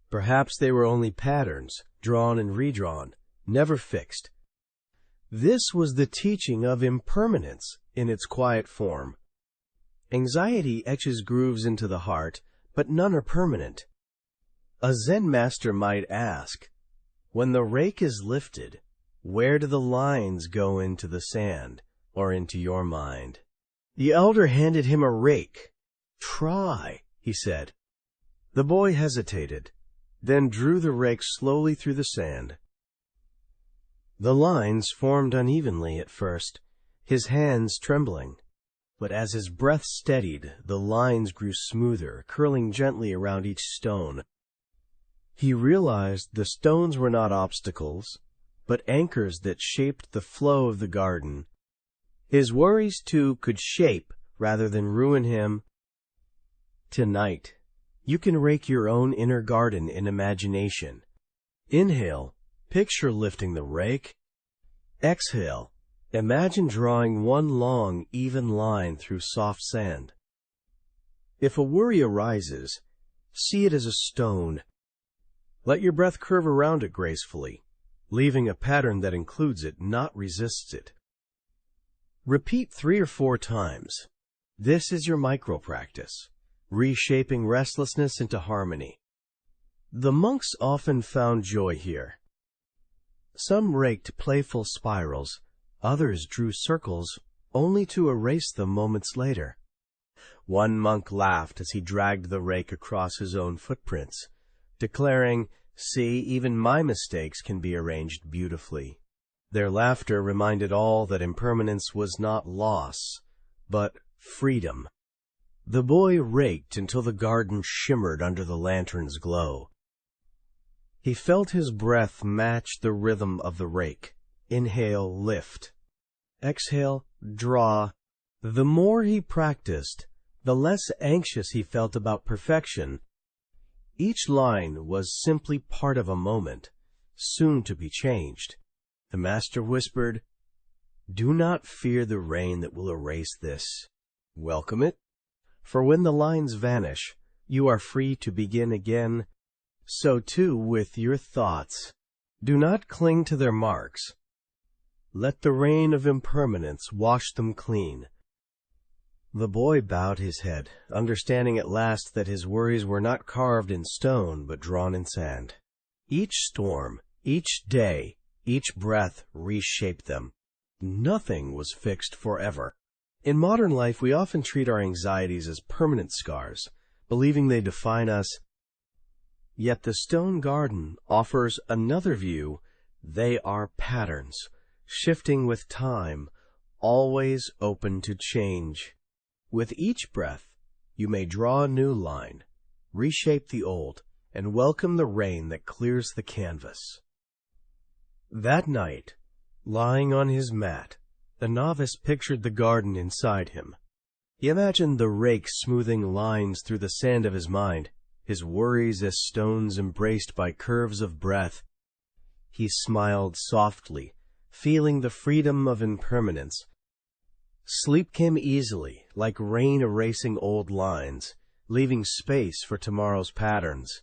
Perhaps they were only patterns, drawn and redrawn, never fixed. This was the teaching of impermanence in its quiet form. Anxiety etches grooves into the heart, but none are permanent. A Zen master might ask, when the rake is lifted, where do the lines go into the sand or into your mind? The elder handed him a rake. "Try," he said. The boy hesitated, then drew the rake slowly through the sand. The lines formed unevenly at first, his hands trembling. But as his breath steadied, the lines grew smoother, curling gently around each stone. He realized the stones were not obstacles, but anchors that shaped the flow of the garden. His worries, too, could shape rather than ruin him. Tonight, you can rake your own inner garden in imagination. Inhale, picture lifting the rake. Exhale, imagine drawing one long, even line through soft sand. If a worry arises, see it as a stone. Let your breath curve around it gracefully, leaving a pattern that includes it, not resists it. Repeat 3 or 4 times. This is your micro-practice, reshaping restlessness into harmony. The monks often found joy here. Some raked playful spirals, others drew circles, only to erase them moments later. One monk laughed as he dragged the rake across his own footprints, declaring, "See, even my mistakes can be arranged beautifully." Their laughter reminded all that impermanence was not loss, but freedom. The boy raked until the garden shimmered under the lantern's glow. He felt his breath match the rhythm of the rake. Inhale, lift. Exhale, draw. The more he practiced, the less anxious he felt about perfection. Each line was simply part of a moment, soon to be changed. The master whispered, "Do not fear the rain that will erase this. Welcome it, for when the lines vanish, you are free to begin again. So too with your thoughts. Do not cling to their marks. Let the rain of impermanence wash them clean." The boy bowed his head, understanding at last that his worries were not carved in stone, but drawn in sand. Each storm, each day, each breath reshaped them. Nothing was fixed forever. In modern life, we often treat our anxieties as permanent scars, believing they define us. Yet the stone garden offers another view. They are patterns, shifting with time, always open to change. With each breath, you may draw a new line, reshape the old, and welcome the rain that clears the canvas. That night, lying on his mat, the novice pictured the garden inside him. He imagined the rake smoothing lines through the sand of his mind, his worries as stones embraced by curves of breath. He smiled softly, feeling the freedom of impermanence. Sleep came easily, like rain erasing old lines, leaving space for tomorrow's patterns.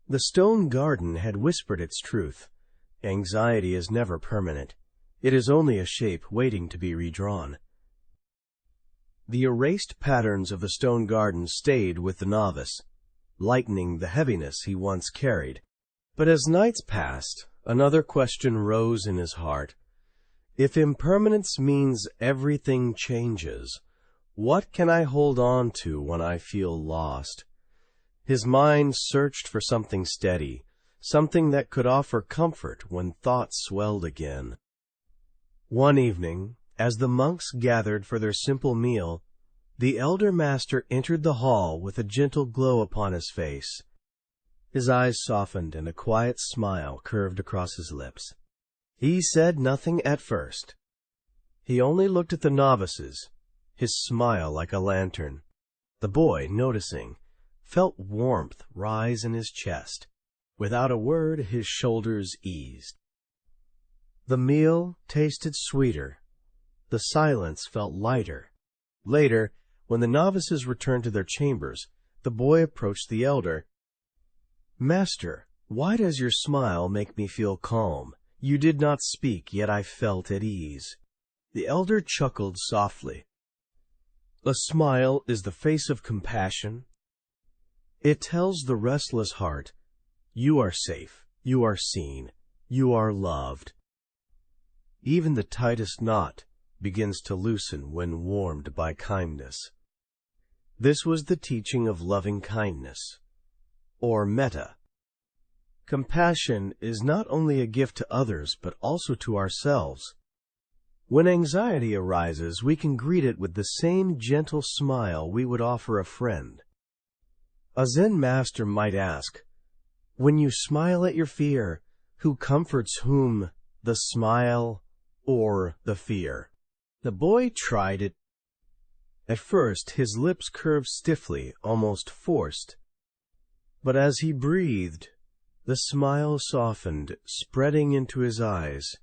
The stone garden had whispered its truth. Anxiety is never permanent. It is only a shape waiting to be redrawn. The erased patterns of the stone garden stayed with the novice, lightening the heaviness he once carried. But as nights passed, another question rose in his heart. If impermanence means everything changes, what can I hold on to when I feel lost? His mind searched for something steady, something that could offer comfort when thoughts swelled again. One evening, as the monks gathered for their simple meal, the elder master entered the hall with a gentle glow upon his face. His eyes softened and a quiet smile curved across his lips. He said nothing at first. He only looked at the novices, his smile like a lantern. The boy, noticing, felt warmth rise in his chest. Without a word, his shoulders eased. The meal tasted sweeter. The silence felt lighter. Later, when the novices returned to their chambers, the boy approached the elder. "Master, why does your smile make me feel calm? You did not speak, yet I felt at ease." The elder chuckled softly. "A smile is the face of compassion. It tells the restless heart, you are safe, you are seen, you are loved. Even the tightest knot begins to loosen when warmed by kindness." This was the teaching of loving kindness, or metta. Compassion is not only a gift to others, but also to ourselves. When anxiety arises, we can greet it with the same gentle smile we would offer a friend. A Zen master might ask, "When you smile at your fear, who comforts whom, the smile or the fear?" The boy tried it. At first, his lips curved stiffly, almost forced. But as he breathed, the smile softened, spreading into his eyes.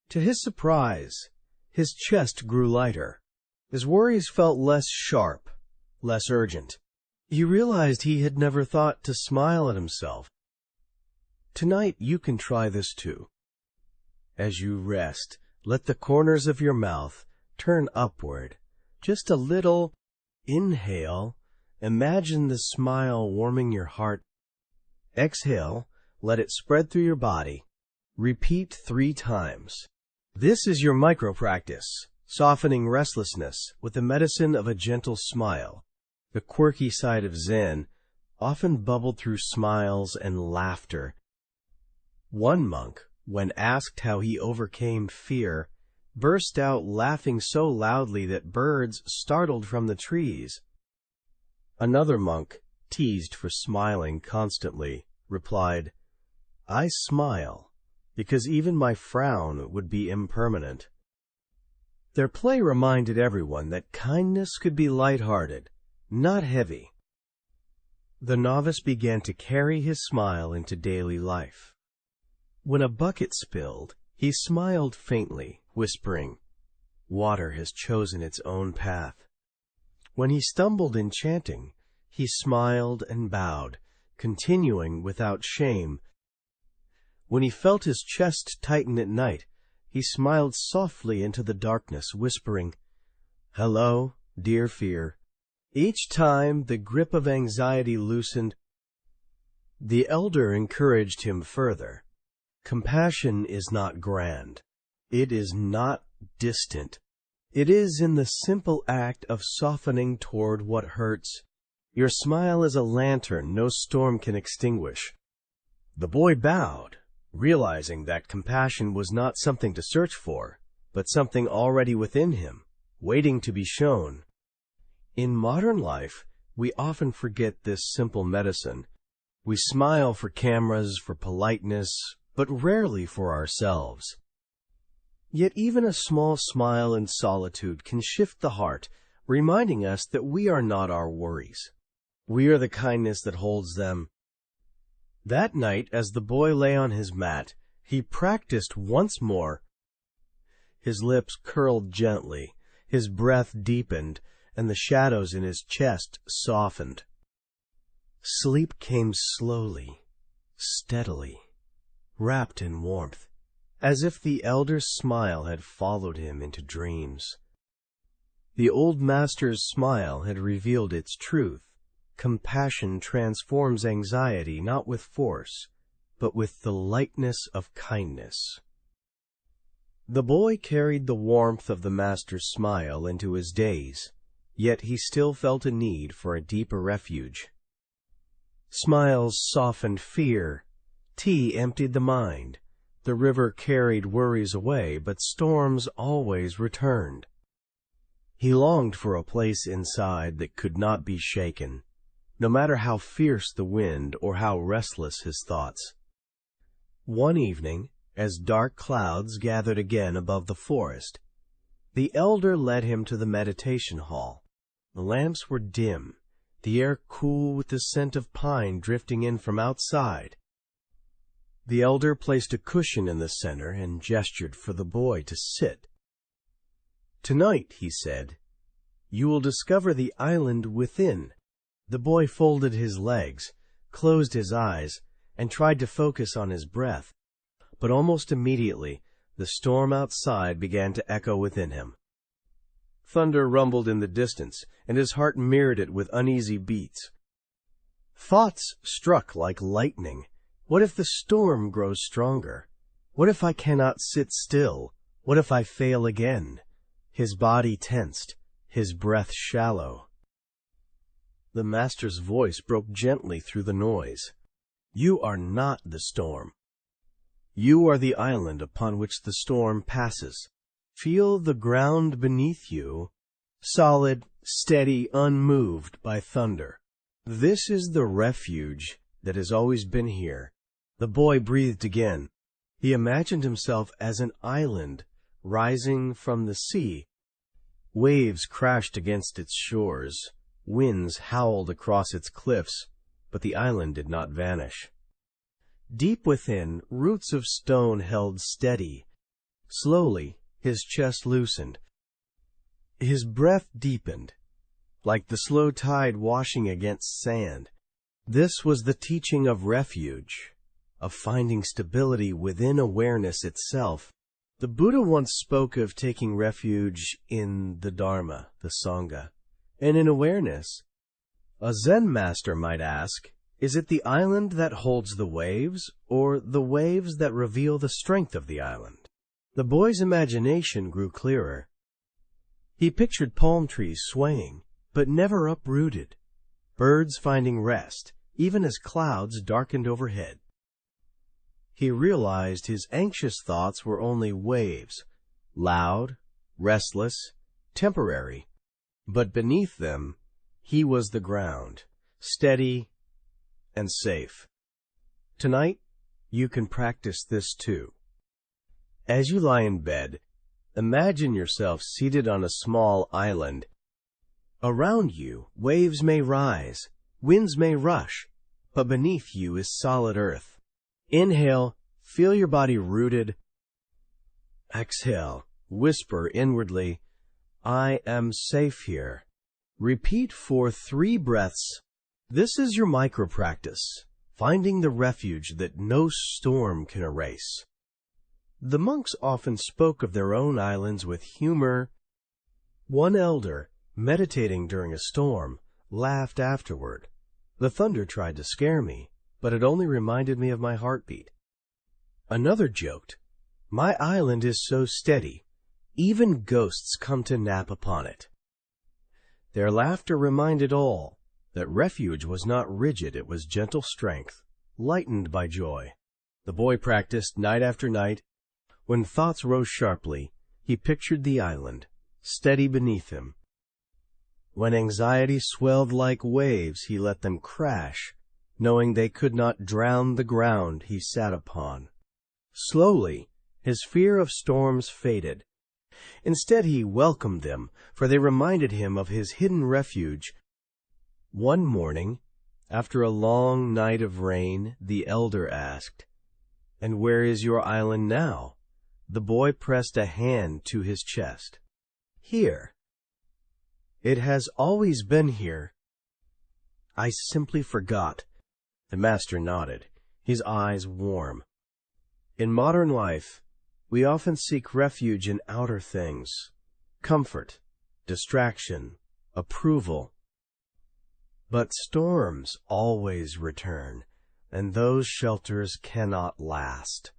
To his surprise, his chest grew lighter. His worries felt less sharp, less urgent. He realized he had never thought to smile at himself. Tonight you can try this too. As you rest, let the corners of your mouth turn upward. Just a little. Inhale. Imagine the smile warming your heart. Exhale. Let it spread through your body. Repeat 3 times. This is your micro-practice, softening restlessness with the medicine of a gentle smile. The quirky side of Zen often bubbled through smiles and laughter. One monk, when asked how he overcame fear, burst out laughing so loudly that birds startled from the trees. Another monk, teased for smiling constantly, replied, "I smile because even my frown would be impermanent." Their play reminded everyone that kindness could be light-hearted, not heavy. The novice began to carry his smile into daily life. When a bucket spilled, he smiled faintly, whispering, "Water has chosen its own path." When he stumbled in chanting, he smiled and bowed, continuing without shame. When he felt his chest tighten at night, he smiled softly into the darkness, whispering, "Hello, dear fear." Each time the grip of anxiety loosened, the elder encouraged him further. Compassion is not grand. It is not distant. It is in the simple act of softening toward what hurts. Your smile is a lantern no storm can extinguish. The boy bowed, realizing that compassion was not something to search for, but something already within him, waiting to be shown. In modern life, we often forget this simple medicine. We smile for cameras, for politeness, but rarely for ourselves. Yet even a small smile in solitude can shift the heart, reminding us that we are not our worries. We are the kindness that holds them. That night, as the boy lay on his mat, he practiced once more. His lips curled gently, his breath deepened, and the shadows in his chest softened. Sleep came slowly, steadily, wrapped in warmth, as if the elder's smile had followed him into dreams. The old master's smile had revealed its truth. Compassion transforms anxiety not with force, but with the lightness of kindness. The boy carried the warmth of the master's smile into his days, yet he still felt a need for a deeper refuge. Smiles softened fear. Tea emptied the mind. The river carried worries away, but storms always returned. He longed for a place inside that could not be shaken, no matter how fierce the wind or how restless his thoughts. One evening, as dark clouds gathered again above the forest, the elder led him to the meditation hall. The lamps were dim, the air cool with the scent of pine drifting in from outside. The elder placed a cushion in the center and gestured for the boy to sit. "Tonight," he said, "you will discover the island within." The boy folded his legs, closed his eyes, and tried to focus on his breath. But almost immediately, the storm outside began to echo within him. Thunder rumbled in the distance, and his heart mirrored it with uneasy beats. Thoughts struck like lightning. What if the storm grows stronger? What if I cannot sit still? What if I fail again? His body tensed, his breath shallow. The master's voice broke gently through the noise. "You are not the storm. You are the island upon which the storm passes. Feel the ground beneath you, solid, steady, unmoved by thunder. This is the refuge that has always been here." The boy breathed again. He imagined himself as an island rising from the sea. Waves crashed against its shores. Winds howled across its cliffs, but the island did not vanish. Deep within, roots of stone held steady. Slowly, his chest loosened. His breath deepened, like the slow tide washing against sand. This was the teaching of refuge, of finding stability within awareness itself. The Buddha once spoke of taking refuge in the Dharma, the Sangha, and in awareness. A Zen master might ask, is it the island that holds the waves, or the waves that reveal the strength of the island? The boy's imagination grew clearer. He pictured palm trees swaying, but never uprooted, birds finding rest, even as clouds darkened overhead. He realized his anxious thoughts were only waves, loud, restless, temporary, but beneath them he was the ground, steady and safe. Tonight, you can practice this too. As you lie in bed, imagine yourself seated on a small island. Around you, waves may rise, winds may rush, but beneath you is solid earth. Inhale, feel your body rooted. Exhale, whisper inwardly, I am safe here. Repeat for 3 breaths. This is your micro-practice, finding the refuge that no storm can erase. The monks often spoke of their own islands with humor. One elder, meditating during a storm, laughed afterward. The thunder tried to scare me, but it only reminded me of my heartbeat. Another joked, my island is so steady, even ghosts come to nap upon it. Their laughter reminded all that refuge was not rigid, it was gentle strength, lightened by joy. The boy practiced night after night. When thoughts rose sharply, he pictured the island, steady beneath him. When anxiety swelled like waves, he let them crash, knowing they could not drown the ground he sat upon. Slowly, his fear of storms faded. Instead, he welcomed them, for they reminded him of his hidden refuge. One morning, after a long night of rain, the elder asked, "And where is your island now?" The boy pressed a hand to his chest. "Here. It has always been here. I simply forgot." The master nodded, his eyes warm. In modern life, we often seek refuge in outer things, comfort, distraction, approval. But storms always return, and those shelters cannot last.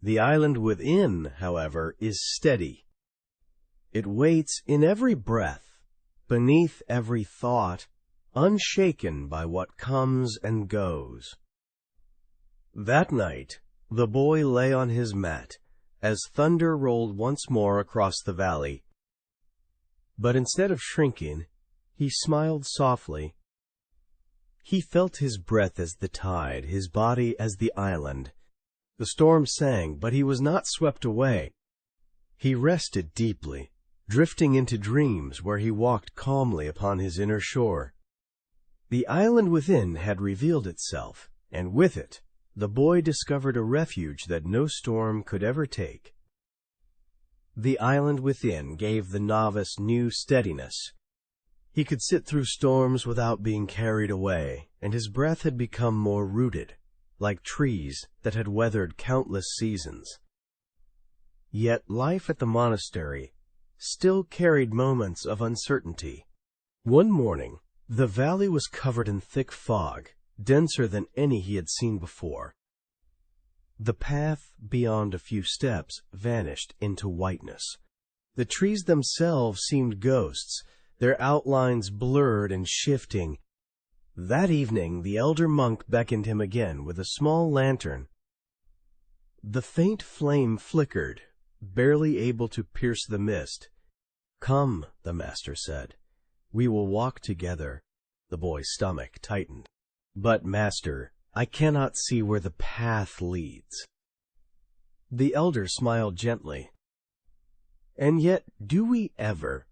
The island within, however, is steady. It waits in every breath, beneath every thought, unshaken by what comes and goes. That night, the boy lay on his mat as thunder rolled once more across the valley. But instead of shrinking, he smiled softly. He felt his breath as the tide, his body as the island. The storm sang, but he was not swept away. He rested deeply, drifting into dreams where he walked calmly upon his inner shore. The island within had revealed itself, and with it, the boy discovered a refuge that no storm could ever take. The island within gave the novice new steadiness. He could sit through storms without being carried away, and his breath had become more rooted, like trees that had weathered countless seasons. Yet life at the monastery still carried moments of uncertainty. One morning, the valley was covered in thick fog, denser than any he had seen before. The path beyond a few steps vanished into whiteness. The trees themselves seemed ghosts, their outlines blurred and shifting. That evening, the elder monk beckoned him again with a small lantern. The faint flame flickered, barely able to pierce the mist. "Come," the master said. "We will walk together." The boy's stomach tightened. "But, master, I cannot see where the path leads." The elder smiled gently. "And yet, do we ever?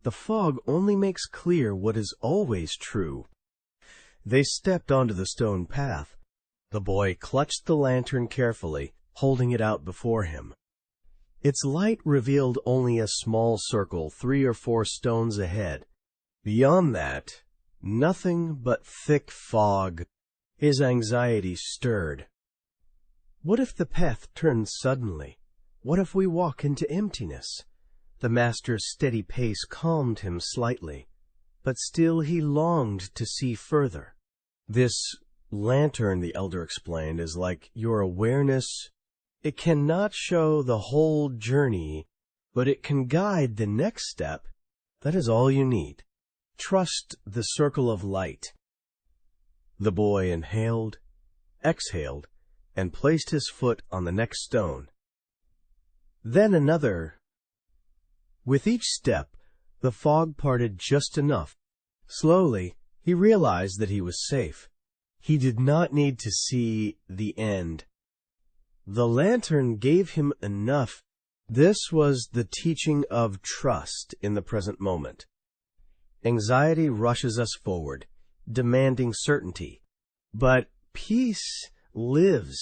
The fog only makes clear what is always true." They stepped onto the stone path. The boy clutched the lantern carefully, holding it out before him. Its light revealed only a small circle 3 or 4 stones ahead. Beyond that, nothing but thick fog. His anxiety stirred. What if the path turns suddenly? What if we walk into emptiness? The master's steady pace calmed him slightly, but still he longed to see further. "This lantern," the elder explained, "is like your awareness. It cannot show the whole journey, but it can guide the next step. That is all you need. Trust the circle of light." The boy inhaled, exhaled, and placed his foot on the next stone. Then another. With each step, the fog parted just enough. Slowly, he realized that he was safe. He did not need to see the end. The lantern gave him enough. This was the teaching of trust in the present moment. Anxiety rushes us forward, demanding certainty. But peace lives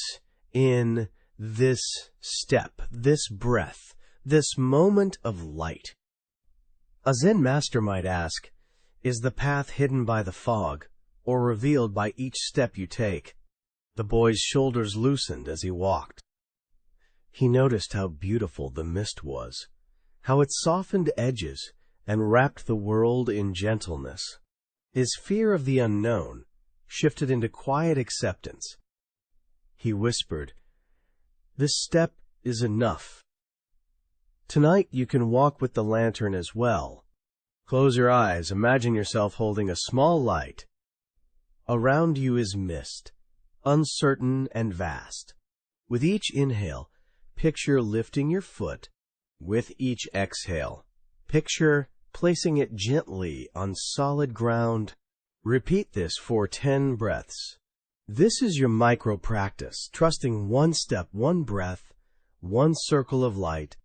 in this step, this breath, this moment of light. A Zen master might ask, is the path hidden by the fog, or revealed by each step you take? The boy's shoulders loosened as he walked. He noticed how beautiful the mist was, how it softened edges and wrapped the world in gentleness. His fear of the unknown shifted into quiet acceptance. He whispered, "This step is enough. Tonight you can walk with the lantern as well. Close your eyes, imagine yourself holding a small light. Around you is mist, uncertain and vast. With each inhale, picture lifting your foot. With each exhale, picture placing it gently on solid ground. Repeat this for 10 breaths. This is your micro practice, trusting one step, one breath, one circle of light."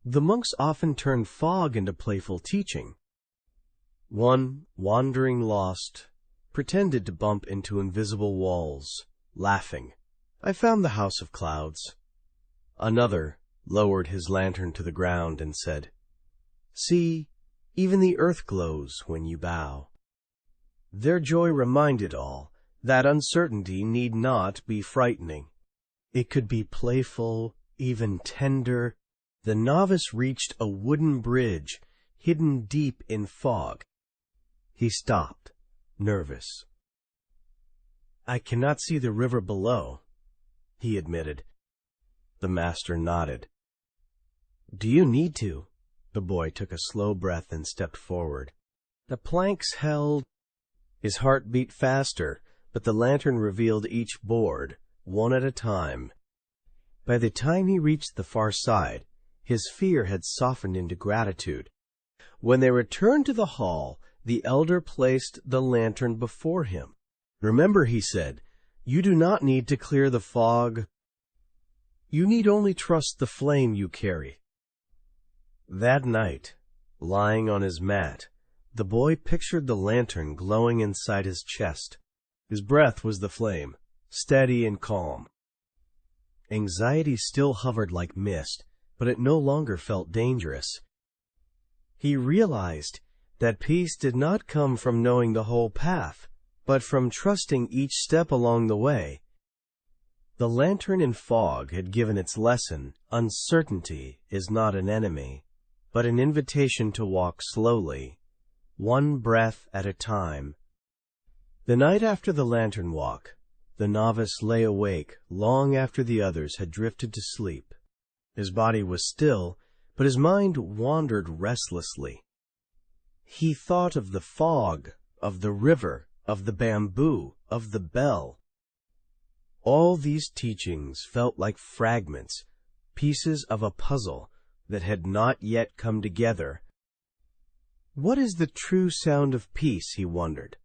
The monks often turned fog into playful teaching. One, wandering lost, pretended to bump into invisible walls, laughing, "I found the house of clouds." Another lowered his lantern to the ground and said, "See, even the earth glows when you bow." Their joy reminded all that uncertainty need not be frightening. It could be playful, even tender. The novice reached a wooden bridge hidden deep in fog. He stopped, nervous. "I cannot see the river below," he admitted. The master nodded. "Do you need to?" The boy took a slow breath and stepped forward. The planks held. His heart beat faster, but the lantern revealed each board, one at a time. By the time he reached the far side, his fear had softened into gratitude. When they returned to the hall, the elder placed the lantern before him. "Remember," he said, "you do not need to clear the fog. You need only trust the flame you carry." That night, lying on his mat, the boy pictured the lantern glowing inside his chest. His breath was the flame, steady and calm. Anxiety still hovered like mist, but it no longer felt dangerous. He realized that peace did not come from knowing the whole path, but from trusting each step along the way. The lantern in fog had given its lesson. Uncertainty is not an enemy, but an invitation to walk slowly, one breath at a time. The night after the lantern walk, the novice lay awake long after the others had drifted to sleep. His body was still, but his mind wandered restlessly. He thought of the fog, of the river, of the bamboo, of the bell. All these teachings felt like fragments, pieces of a puzzle that had not yet come together. What is the true sound of peace, he wondered.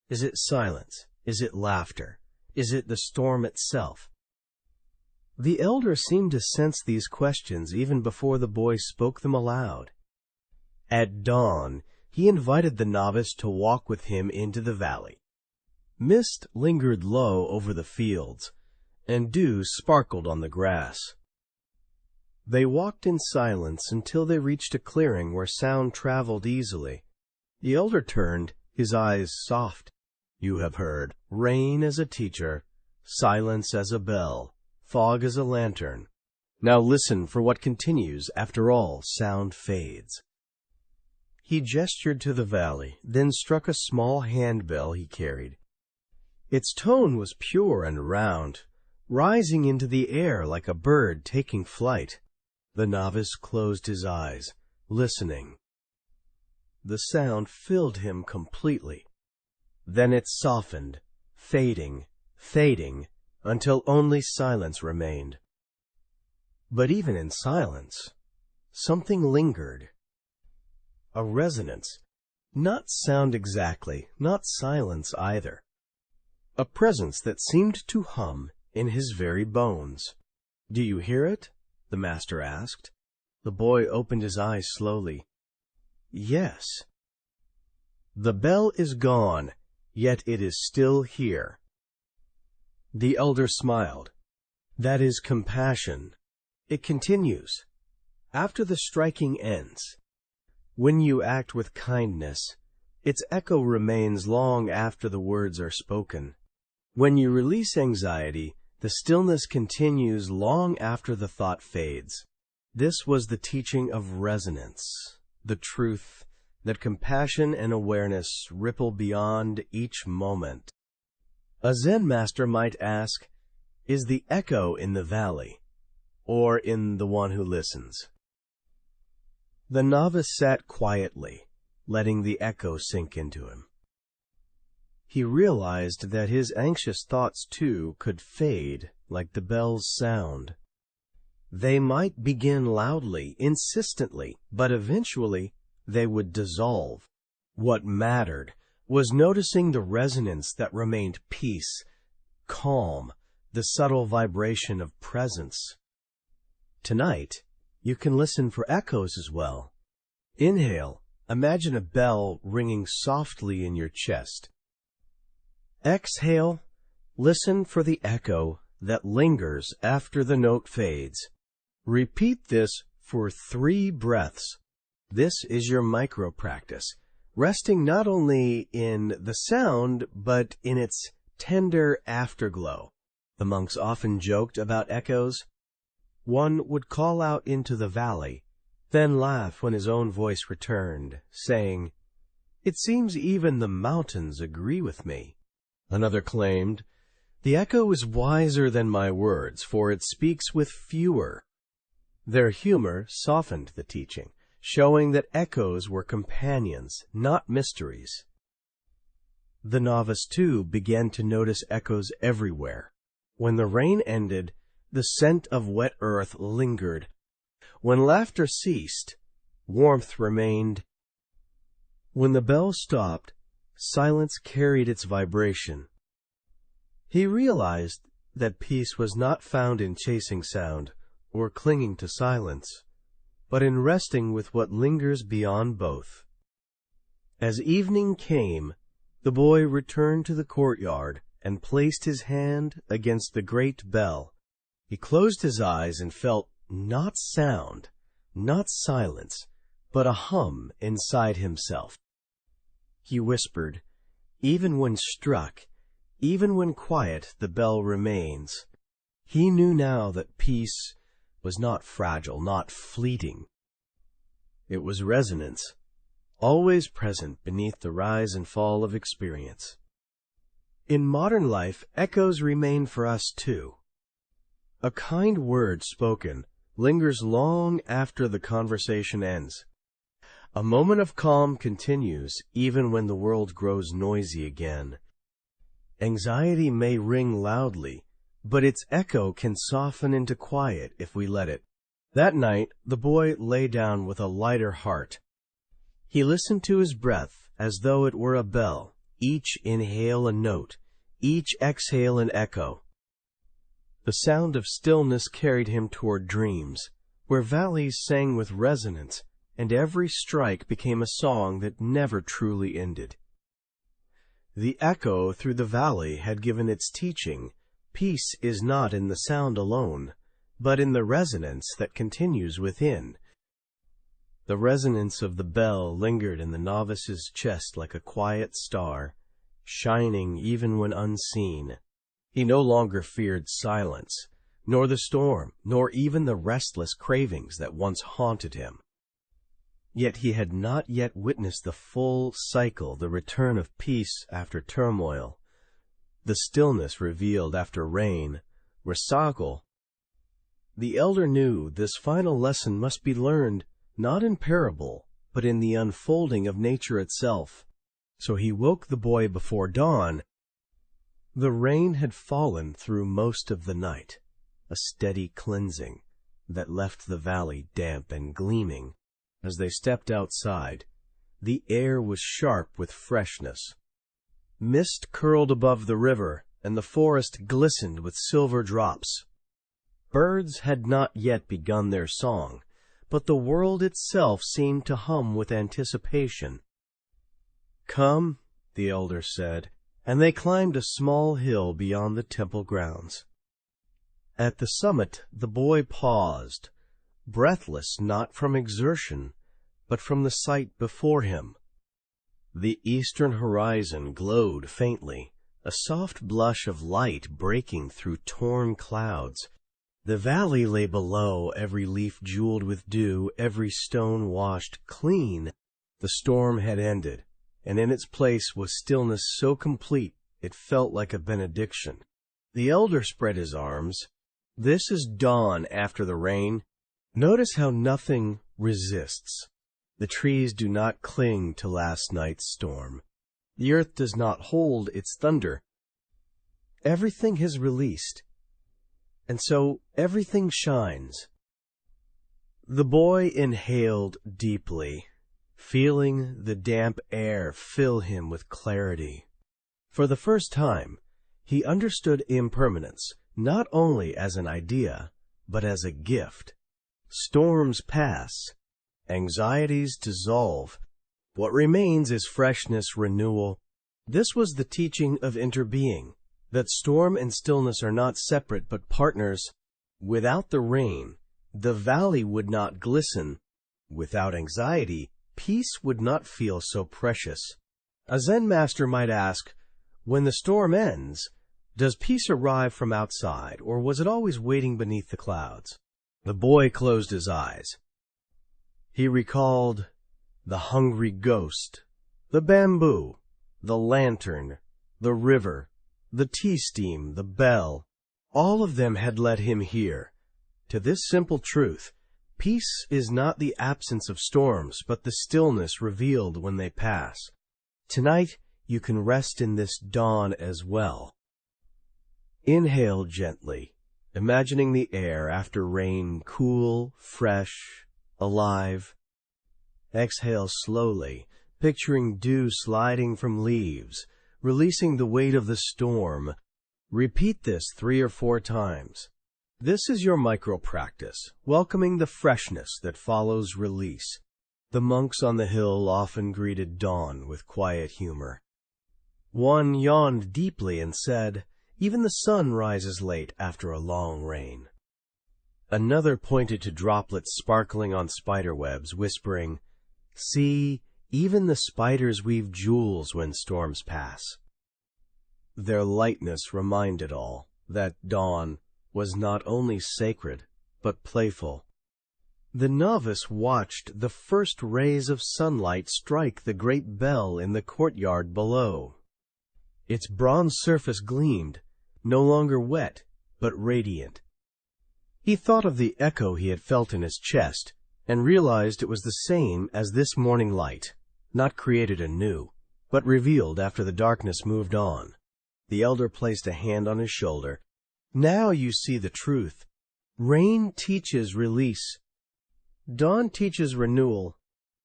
Is it silence? Is it laughter? Is it the storm itself? The elder seemed to sense these questions even before the boy spoke them aloud. At dawn, he invited the novice to walk with him into the valley. Mist lingered low over the fields, and dew sparkled on the grass. They walked in silence until they reached a clearing where sound traveled easily. The elder turned, his eyes soft. "You have heard rain as a teacher, silence as a bell, fog as a lantern. Now listen for what continues after all sound fades." He gestured to the valley, then struck a small handbell he carried. Its tone was pure and round, rising into the air like a bird taking flight. The novice closed his eyes, listening. The sound filled him completely. Then it softened, fading, until only silence remained. But even in silence, something lingered. A resonance. Not sound exactly, not silence either. A presence that seemed to hum in his very bones. "Do you hear it?" the master asked. The boy opened his eyes slowly. "Yes." "The bell is gone, yet it is still here." The elder smiled. "That is compassion. It continues after the striking ends. When you act with kindness, its echo remains long after the words are spoken. When you release anxiety, the stillness continues long after the thought fades." This was the teaching of resonance, the truth that compassion and awareness ripple beyond each moment. A Zen master might ask, is the echo in the valley, or in the one who listens? The novice sat quietly, letting the echo sink into him. He realized that his anxious thoughts, too, could fade like the bell's sound. They might begin loudly, insistently, but eventually they would dissolve. What mattered was noticing the resonance that remained peace, calm, the subtle vibration of presence. Tonight, you can listen for echoes as well. Inhale, imagine a bell ringing softly in your chest. Exhale, listen for the echo that lingers after the note fades. Repeat this for 3 breaths. This is your micro-practice, resting not only in the sound, but in its tender afterglow. The monks often joked about echoes. One would call out into the valley, then laugh when his own voice returned, saying, "It seems even the mountains agree with me." Another claimed, "The echo is wiser than my words, for it speaks with fewer." Their humor softened the teaching, showing that echoes were companions, not mysteries. The novice, too, began to notice echoes everywhere. When the rain ended, the scent of wet earth lingered. When laughter ceased, warmth remained. When the bell stopped, silence carried its vibration. He realized that peace was not found in chasing sound or clinging to silence, but in resting with what lingers beyond both. As evening came, the boy returned to the courtyard and placed his hand against the great bell. He closed his eyes and felt not sound, not silence, but a hum inside himself. He whispered, "Even when struck, even when quiet, the bell remains." He knew now that peace was not fragile, not fleeting. It was resonance, always present beneath the rise and fall of experience. In modern life, echoes remain for us too. A kind word spoken lingers long after the conversation ends. A moment of calm continues even when the world grows noisy again. Anxiety may ring loudly, but its echo can soften into quiet if we let it. That night, the boy lay down with a lighter heart. He listened to his breath as though it were a bell, each inhale a note, each exhale an echo. The sound of stillness carried him toward dreams, where valleys sang with resonance, and every strike became a song that never truly ended. The echo through the valley had given its teaching. Peace is not in the sound alone, but in the resonance that continues within. The resonance of the bell lingered in the novice's chest like a quiet star, shining even when unseen. He no longer feared silence, nor the storm, nor even the restless cravings that once haunted him. Yet he had not yet witnessed the full cycle, the return of peace after turmoil, the stillness revealed after rain, recital. The elder knew this final lesson must be learned not in parable, but in the unfolding of nature itself. So he woke the boy before dawn. The rain had fallen through most of the night, a steady cleansing, that left the valley damp and gleaming. As they stepped outside, the air was sharp with freshness. Mist curled above the river, and the forest glistened with silver drops. Birds had not yet begun their song, but the world itself seemed to hum with anticipation. "Come," the elder said, and they climbed a small hill beyond the temple grounds. At the summit the boy paused, breathless not from exertion, but from the sight before him. The eastern horizon glowed faintly, a soft blush of light breaking through torn clouds. The valley lay below, every leaf jeweled with dew, every stone washed clean. The storm had ended, and in its place was stillness so complete it felt like a benediction. The elder spread his arms. "This is dawn after the rain. Notice how nothing resists. The trees do not cling to last night's storm. The earth does not hold its thunder. Everything has released, and so everything shines." The boy inhaled deeply, feeling the damp air fill him with clarity. For the first time, he understood impermanence, not only as an idea, but as a gift. Storms pass, anxieties dissolve. What remains is freshness, renewal. This was the teaching of interbeing, that storm and stillness are not separate but partners. Without the rain, the valley would not glisten. Without anxiety, peace would not feel so precious. A Zen master might ask, when the storm ends, does peace arrive from outside, or was it always waiting beneath the clouds? The boy closed his eyes. He recalled the hungry ghost, the bamboo, the lantern, the river, the tea steam, the bell. All of them had led him here, to this simple truth: peace is not the absence of storms, but the stillness revealed when they pass. Tonight you can rest in this dawn as well. Inhale gently, imagining the air after rain cool, fresh, alive. Exhale slowly, picturing dew sliding from leaves, releasing the weight of the storm. Repeat this 3 or 4 times. This is your micro-practice, welcoming the freshness that follows release. The monks on the hill often greeted dawn with quiet humor. One yawned deeply and said, "Even the sun rises late after a long rain." Another pointed to droplets sparkling on spiderwebs, whispering, "See, even the spiders weave jewels when storms pass." Their lightness reminded all that dawn was not only sacred, but playful. The novice watched the first rays of sunlight strike the great bell in the courtyard below. Its bronze surface gleamed, no longer wet, but radiant. He thought of the echo he had felt in his chest, and realized it was the same as this morning light, not created anew, but revealed after the darkness moved on. The elder placed a hand on his shoulder. "Now you see the truth. Rain teaches release. Dawn teaches renewal.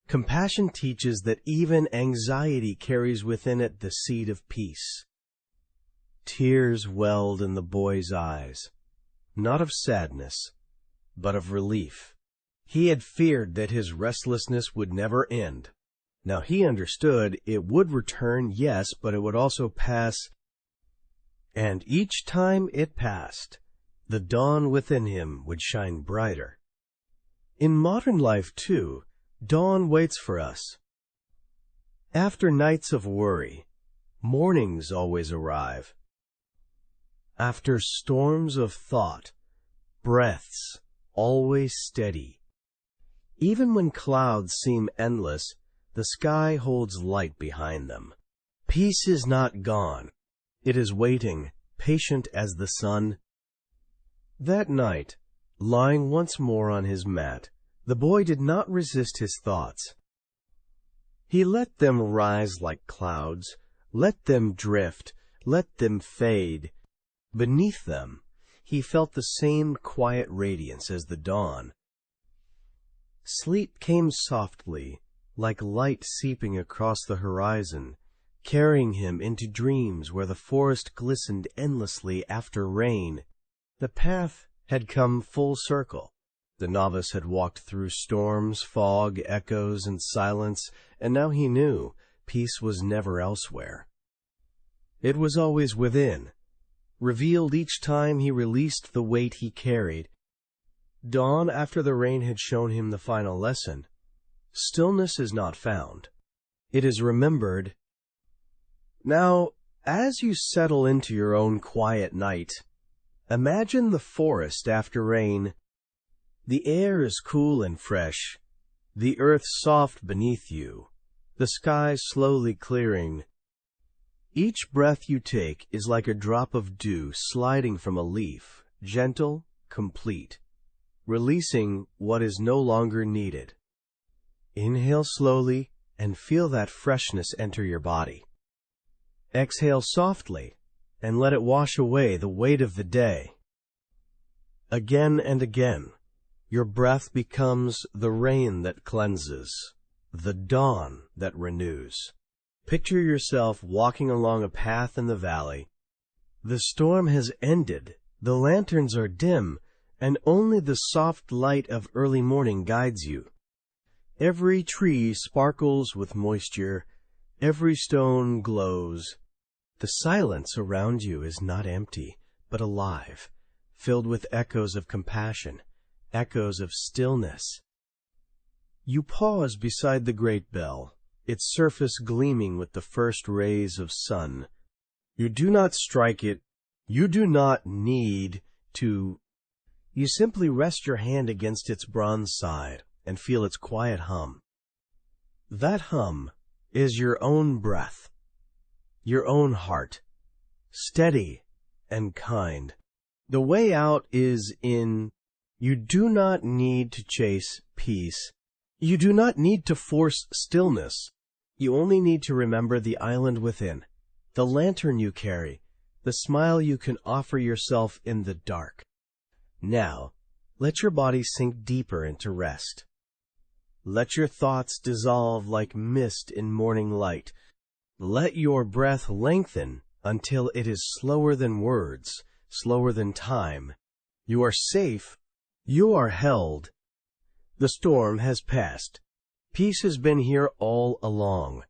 Compassion teaches that even anxiety carries within it the seed of peace." Tears welled in the boy's eyes, not of sadness, but of relief. He had feared that his restlessness would never end. Now he understood it would return, yes, but it would also pass. And each time it passed, the dawn within him would shine brighter. In modern life, too, dawn waits for us. After nights of worry, mornings always arrive. After storms of thought, breaths always steady. Even when clouds seem endless, the sky holds light behind them. Peace is not gone. It is waiting, patient as the sun. That night, lying once more on his mat, the boy did not resist his thoughts. He let them rise like clouds, let them drift, let them fade. Beneath them, he felt the same quiet radiance as the dawn. Sleep came softly, like light seeping across the horizon, carrying him into dreams where the forest glistened endlessly after rain. The path had come full circle. The novice had walked through storms, fog, echoes, and silence, and now he knew peace was never elsewhere. It was always within, revealed each time he released the weight he carried. Dawn, after the rain had shown him the final lesson. Stillness is not found. It is remembered. Now, as you settle into your own quiet night, imagine the forest after rain. The air is cool and fresh, the earth soft beneath you, the sky slowly clearing. Each breath you take is like a drop of dew sliding from a leaf, gentle, complete, releasing what is no longer needed. Inhale slowly and feel that freshness enter your body. Exhale softly and let it wash away the weight of the day. Again and again, your breath becomes the rain that cleanses, the dawn that renews. Picture yourself walking along a path in the valley. The storm has ended, the lanterns are dim, and only the soft light of early morning guides you. Every tree sparkles with moisture, every stone glows. The silence around you is not empty, but alive, filled with echoes of compassion, echoes of stillness. You pause beside the great bell, its surface gleaming with the first rays of sun. You do not strike it. You do not need to. You simply rest your hand against its bronze side and feel its quiet hum. That hum is your own breath, your own heart, steady and kind. The way out is in. You do not need to chase peace. You do not need to force stillness. You only need to remember the island within, the lantern you carry, the smile you can offer yourself in the dark. Now, let your body sink deeper into rest. Let your thoughts dissolve like mist in morning light. Let your breath lengthen until it is slower than words, slower than time. You are safe. You are held. The storm has passed. Peace has been here all along.